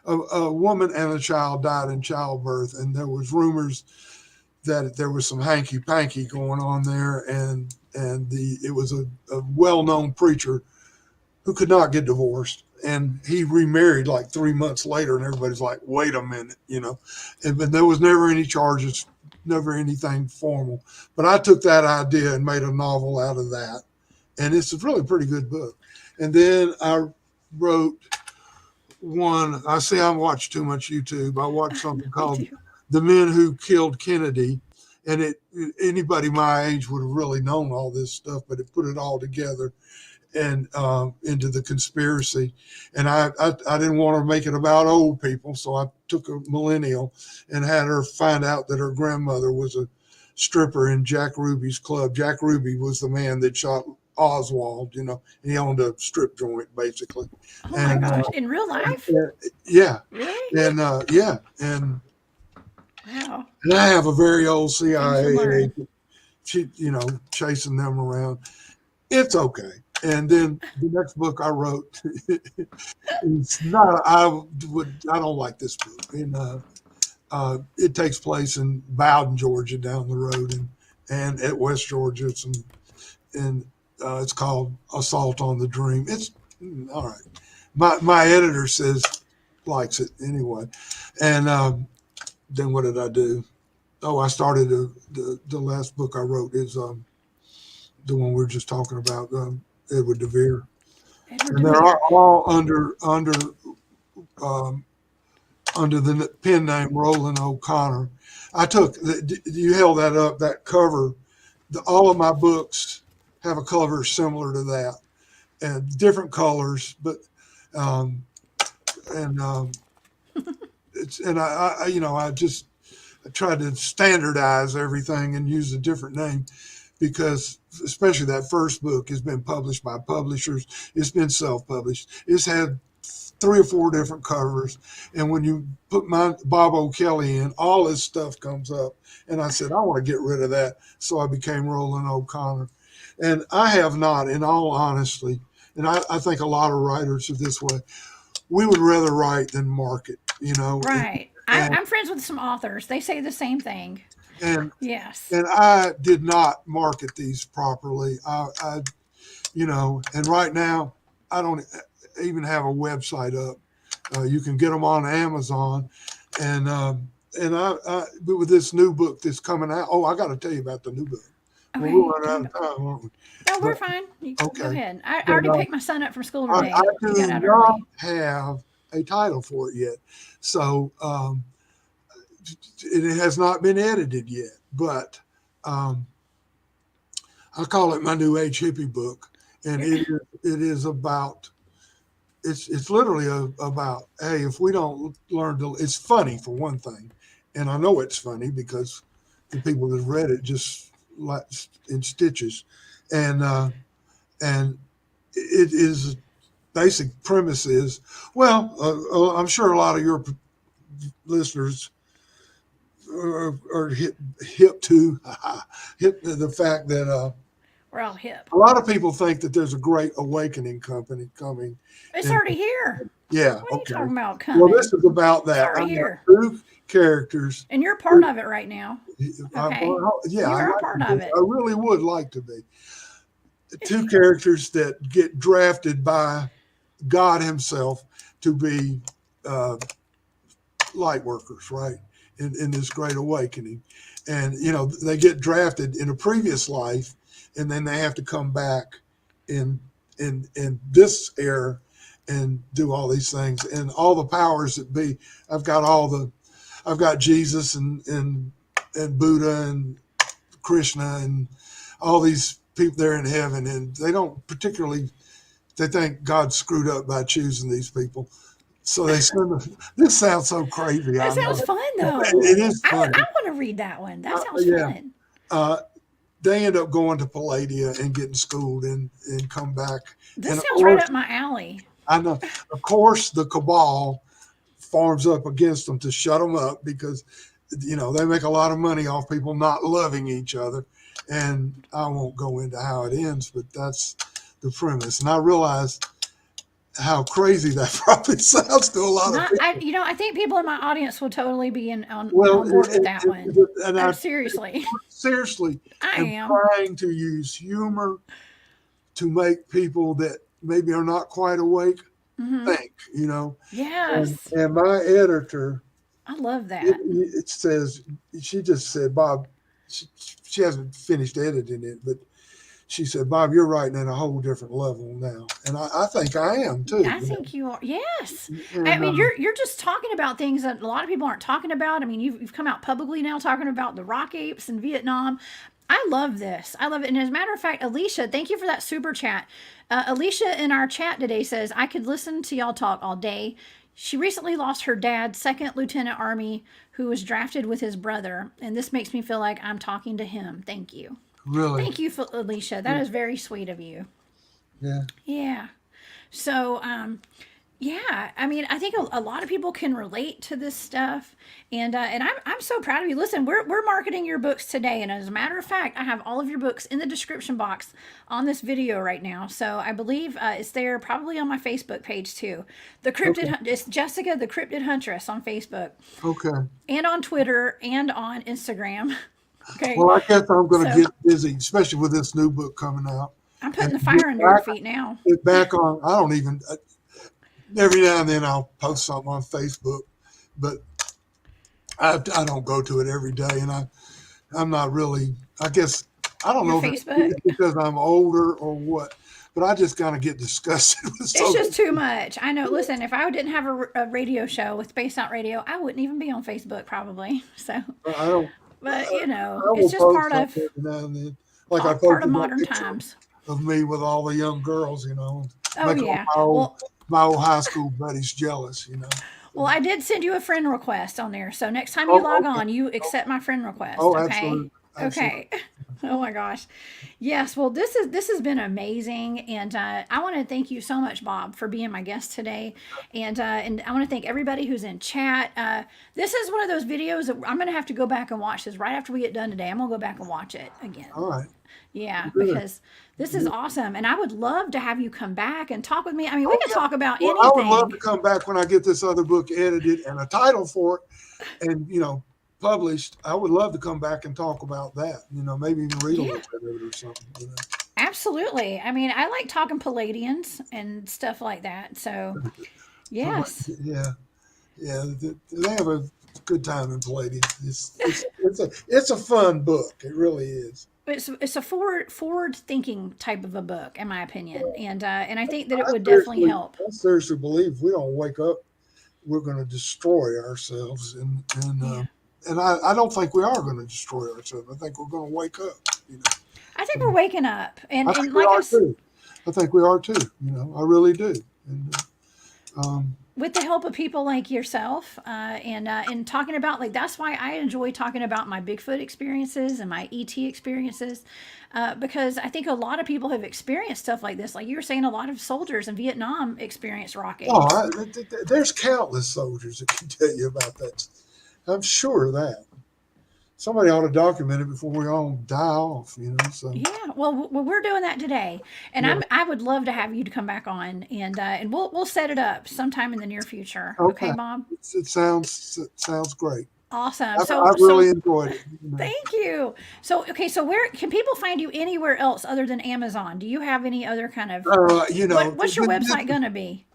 a woman and a child died in childbirth, and there was rumors that there was some hanky panky going on there, and it was a well-known preacher who could not get divorced, and he remarried like 3 months later, and everybody's like, wait a minute, but there was never any charges, never anything formal. But I took that idea and made a novel out of that, and it's a really pretty good book. And then I wrote one. I see I watch too much YouTube. I watched something Me called too. The Men Who Killed Kennedy, and anybody my age would have really known all this stuff, but it put it all together and into the conspiracy. And I didn't want to make it about old people, so I took a millennial and had her find out that her grandmother was a stripper in Jack Ruby's club. Jack Ruby was the man that shot Oswald, he owned a strip joint basically. Oh my And gosh! In real life? yeah, Really? and yeah, and Wow. And I have a very old Things you CIA learn. agent, chasing them around. It's okay. And then the next book I wrote, it's not. I don't like this book, and it takes place in Bowden, Georgia, down the road, and at West Georgia, and it's called Assault on the Dream. It's all right. My editor says likes it anyway, and then what did I do? Oh, I started the last book I wrote is the one we were just talking about, Edward DeVere, Edward and they're DeVere. all um, under the pen name Roland O'Connor. You held that up, that cover. All of my books have a cover similar to that, and different colors, but um, and it's and I tried to standardize everything and use a different name because especially that first book has been published by publishers. It's been self-published. It's had 3 or 4 different covers. And when you put my Bob O'Kelly in, all this stuff comes up. And I said, I want to get rid of that. So I became Roland O'Connor. And I have not, in all honesty, and I think a lot of writers are this way. We would rather write than market, Right. and I'm friends with some authors. They say the same thing. and Yes. and I did not market these properly. And right now I don't even have a website up. You can get them on Amazon, but with this new book that's coming out. Oh, I got to tell you about the new book. Well, we're Okay. running out of time, aren't we? No, we're But fine. You go okay, ahead. I but already picked my son up from school I today. He got do out not early. have a title for it yet, so it has not been edited yet. But um, I call it my New Age hippie book, and it is about it's literally about, hey, if we don't learn to, it's funny for one thing, and I know it's funny because the people that read it just like in stitches, and and it is basic premise is, well, I'm sure a lot of your listeners are hip to hip to the fact that We're all hip. a lot of people think that there's a great awakening company coming. It's And already here. yeah, What are you okay. talking about Well, this coming? is about It's that. I already got here. 2 characters. And you're part of it right now. Okay. Yeah, You I'd are like to part be. of I it. really would like to be. 2 characters that get drafted by God Himself to be uh, light workers, right? In this great awakening. And, they get drafted in a previous life and then they have to come back in in this era and do all these things and all the powers that be. I've got Jesus and Buddha and Krishna and all these people there in heaven, and they don't particularly, they think God screwed up by choosing these people. So they send them. This sounds so crazy. That I sounds know. fun though. It is I funny. want to read that one. That sounds Yeah. fun. Uh, they end up going to Palladia and getting schooled and come back. This And of sounds right course, up my alley. I know. Of course, the cabal farms up against them to shut them up because they make a lot of money off people not loving each other. And I won't go into how it ends, but that's the premise. And I realize how crazy that probably sounds to a lot of Not people. I think people in my audience will totally be Well, on board with that one. and I Seriously. seriously I am am. trying to use humor to make people that maybe are not quite awake Mhm. think. Yes. And my editor, I love it, that. it says, she just said, Bob, she hasn't finished editing it, but she said, Bob, you're writing at a whole different level now. And I think I am too. I think you are. Yes. I And mean, you're just talking about things that a lot of people aren't talking about. I mean, you've come out publicly now talking about the rock apes in Vietnam. I love this. I love it. And as a matter of fact, Alicia, thank you for that super chat. Alicia in our chat today says, I could listen to y'all talk all day. She recently lost her dad, second lieutenant army, who was drafted with his brother. And this makes me feel like I'm talking to him. Thank you. really, Thank you, Alicia. That is very sweet of you. yeah. Yeah. So, Yeah, I mean, I think a lot of people can relate to this stuff, and I'm so proud of you. Listen, we're marketing your books today, and as a matter of fact, I have all of your books in the description box on this video right now. So I believe it's there, probably on my Facebook page too. Okay. It's Jessica, the Cryptid Huntress on Facebook, Okay. and on Twitter, and on Instagram. Okay, Well, I guess I'm going to so get busy, especially with this new book coming out, I'm and putting the fire under your feet now. get back on. I don't even. Every now and then I'll post something on Facebook, but I don't go to it every day, and I'm not really. I guess I don't Your know if Facebook. it's because I'm older or what, but I just kind of get disgusted with It's social. just too much. I know. Listen, if I didn't have a radio show with Space Out Radio, I wouldn't even be on Facebook probably. So, I don't. but I it's will just post something every now and then. Like I part of posted that modern picture times. of me with all the young girls, Oh make all yeah. Well, my old high school buddies jealous. well, I did send you a friend request on there. So next time you Oh, log okay. on, you accept my friend request. Oh, Okay. absolutely, absolutely. Okay. Oh my gosh. Yes. Well, this has been amazing, and I want to thank you so much, Bob, for being my guest today, and I want to thank everybody who's in chat. This is one of those videos that I'm going to have to go back and watch this right after we get done today. I'm going to go back and watch it again. All right. Yeah, Good. because this is awesome, and I would love to have you come back and talk with me. I mean, we Oh could yeah. talk about Well, I would love anything. to come back when I get this other book edited and a title for it, and published. I would love to come back and talk about that. Maybe even read a Yeah, little bit of it or something. absolutely. I mean, I like talking Palladians and stuff like that. So, yes. Yeah, yeah. They have a good time in Palladium. It's a fun book. It really is. It's a forward thinking type of a book, in my opinion, and I think that it I would definitely seriously, help. I seriously believe if we don't wake up, we're going to destroy ourselves, Yeah, and I don't think we are going to destroy ourselves. I think we're going to wake up. You know, I think so we're waking up, I and think we like are too. I think we are too. I really do. And with the help of people like yourself, and talking about, like, that's why I enjoy talking about my Bigfoot experiences and my ET experiences, because I think a lot of people have experienced stuff like this. Like you were saying, a lot of soldiers in Vietnam experienced rock oh, apes. there's countless soldiers that can tell you about that. I'm sure of that. Somebody ought to document it before we all die off. So Yeah, well, we're doing that today, and yeah. I would love to have you to come back on, and we'll set it up sometime in the near future. Okay, Okay. Bob. It sounds great. Awesome. I've really enjoyed it. Thank you. So okay, so where can people find you anywhere else other than Amazon? Do you have any other kind of what's your website gonna be?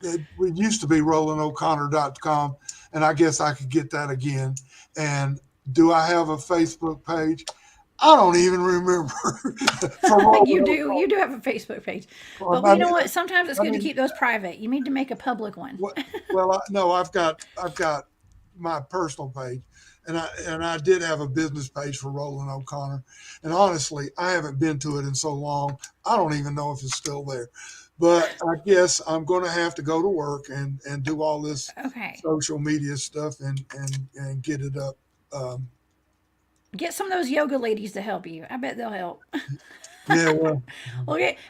it used to be RolandO'Connor.com, and I guess I could get that again. And do I have a Facebook page? I don't even remember. For You Roland do. O'Connor. You do have a Facebook page, but I you know mean, what? Sometimes it's I good to mean, keep those private. You need to make a public one. what? Well, no, I've got my personal page, and I did have a business page for Roland O'Connor. And honestly, I haven't been to it in so long. I don't even know if it's still there. But I guess I'm going to have to go to work and do all this Okay. social media stuff and get it up. Um, Get some of those yoga ladies to help you. I bet they'll help. yeah, well,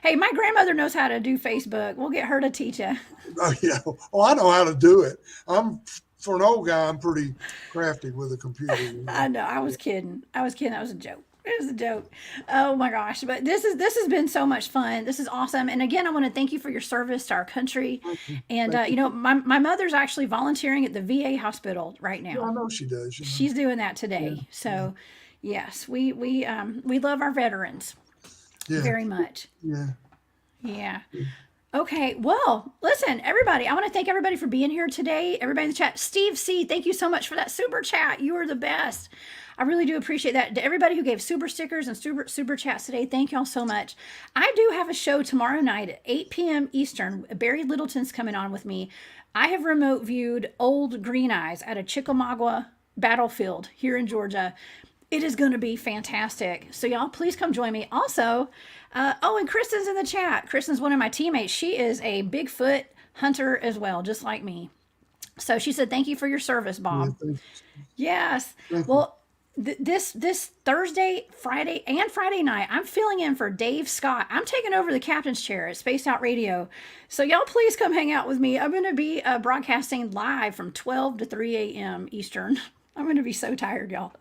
Hey, my grandmother knows how to do Facebook. We'll get her to teach you. oh, yeah. Well, I know how to do it. For an old guy, I'm pretty crafty with a computer. I know. I was kidding. I was kidding. That was a joke. It was a joke. Oh my gosh. But this has been so much fun. This is awesome. And again, I want to thank you for your service to our country. And Thank you. my mother's actually volunteering at the VA hospital right Yeah, I now. know she does. She's doing that Yeah, today. yeah, So yes, we love our veterans yeah, very much. yeah. Yeah. Okay, well, listen, everybody, I want to thank everybody for being here today. Everybody in the chat. Steve C., thank you so much for that super chat. You are the best. I really do appreciate that. To everybody who gave super stickers and super chats today, thank y'all so much. I do have a show tomorrow night at 8 p.m. Eastern. Barry Littleton's coming on with me. I have remote viewed old Green Eyes at a Chickamauga battlefield here in Georgia. It is going to be fantastic. So y'all, please come join me. Also, and Kristen's in the chat. Kristen's one of my teammates. She is a Bigfoot hunter as well, just like me. So she said, "Thank you for your service, Yeah, Bob." Yes. thank you. Well, this Thursday, Friday, and Friday night, I'm filling in for Dave Scott. I'm taking over the captain's chair at Spaced Out Radio. So y'all please come hang out with me. I'm going to be broadcasting live from 12 to 3 a.m. Eastern. I'm going to be so tired, y'all.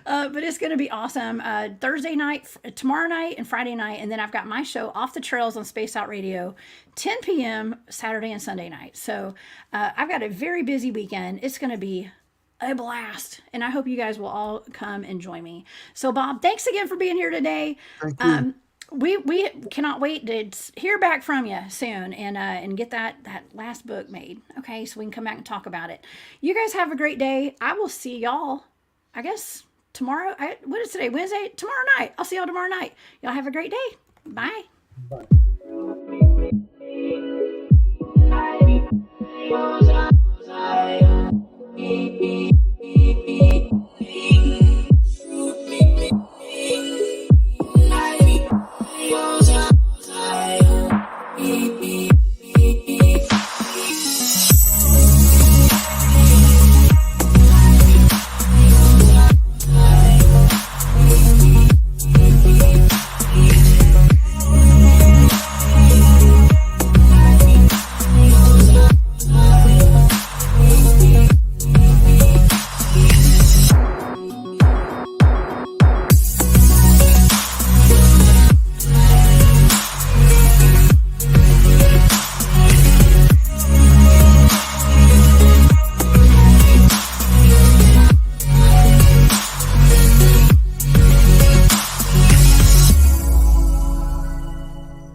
But it's going to be awesome. Thursday night, tomorrow night, and Friday night. And then I've got my show Off the Trails on Spaced Out Radio, 10 p.m. Saturday and Sunday night. So I've got a very busy weekend. It's going to be a blast, and I hope you guys will all come and join me. So Bob, thanks again for being here today. Thank you. We cannot wait to hear back from you soon and get that last book made. Okay, so we can come back and talk about it. You guys have a great day. I will see y'all, I guess tomorrow. What is today? Wednesday? Tomorrow night. I'll see y'all tomorrow night. Y'all have a great day. Bye. Bye.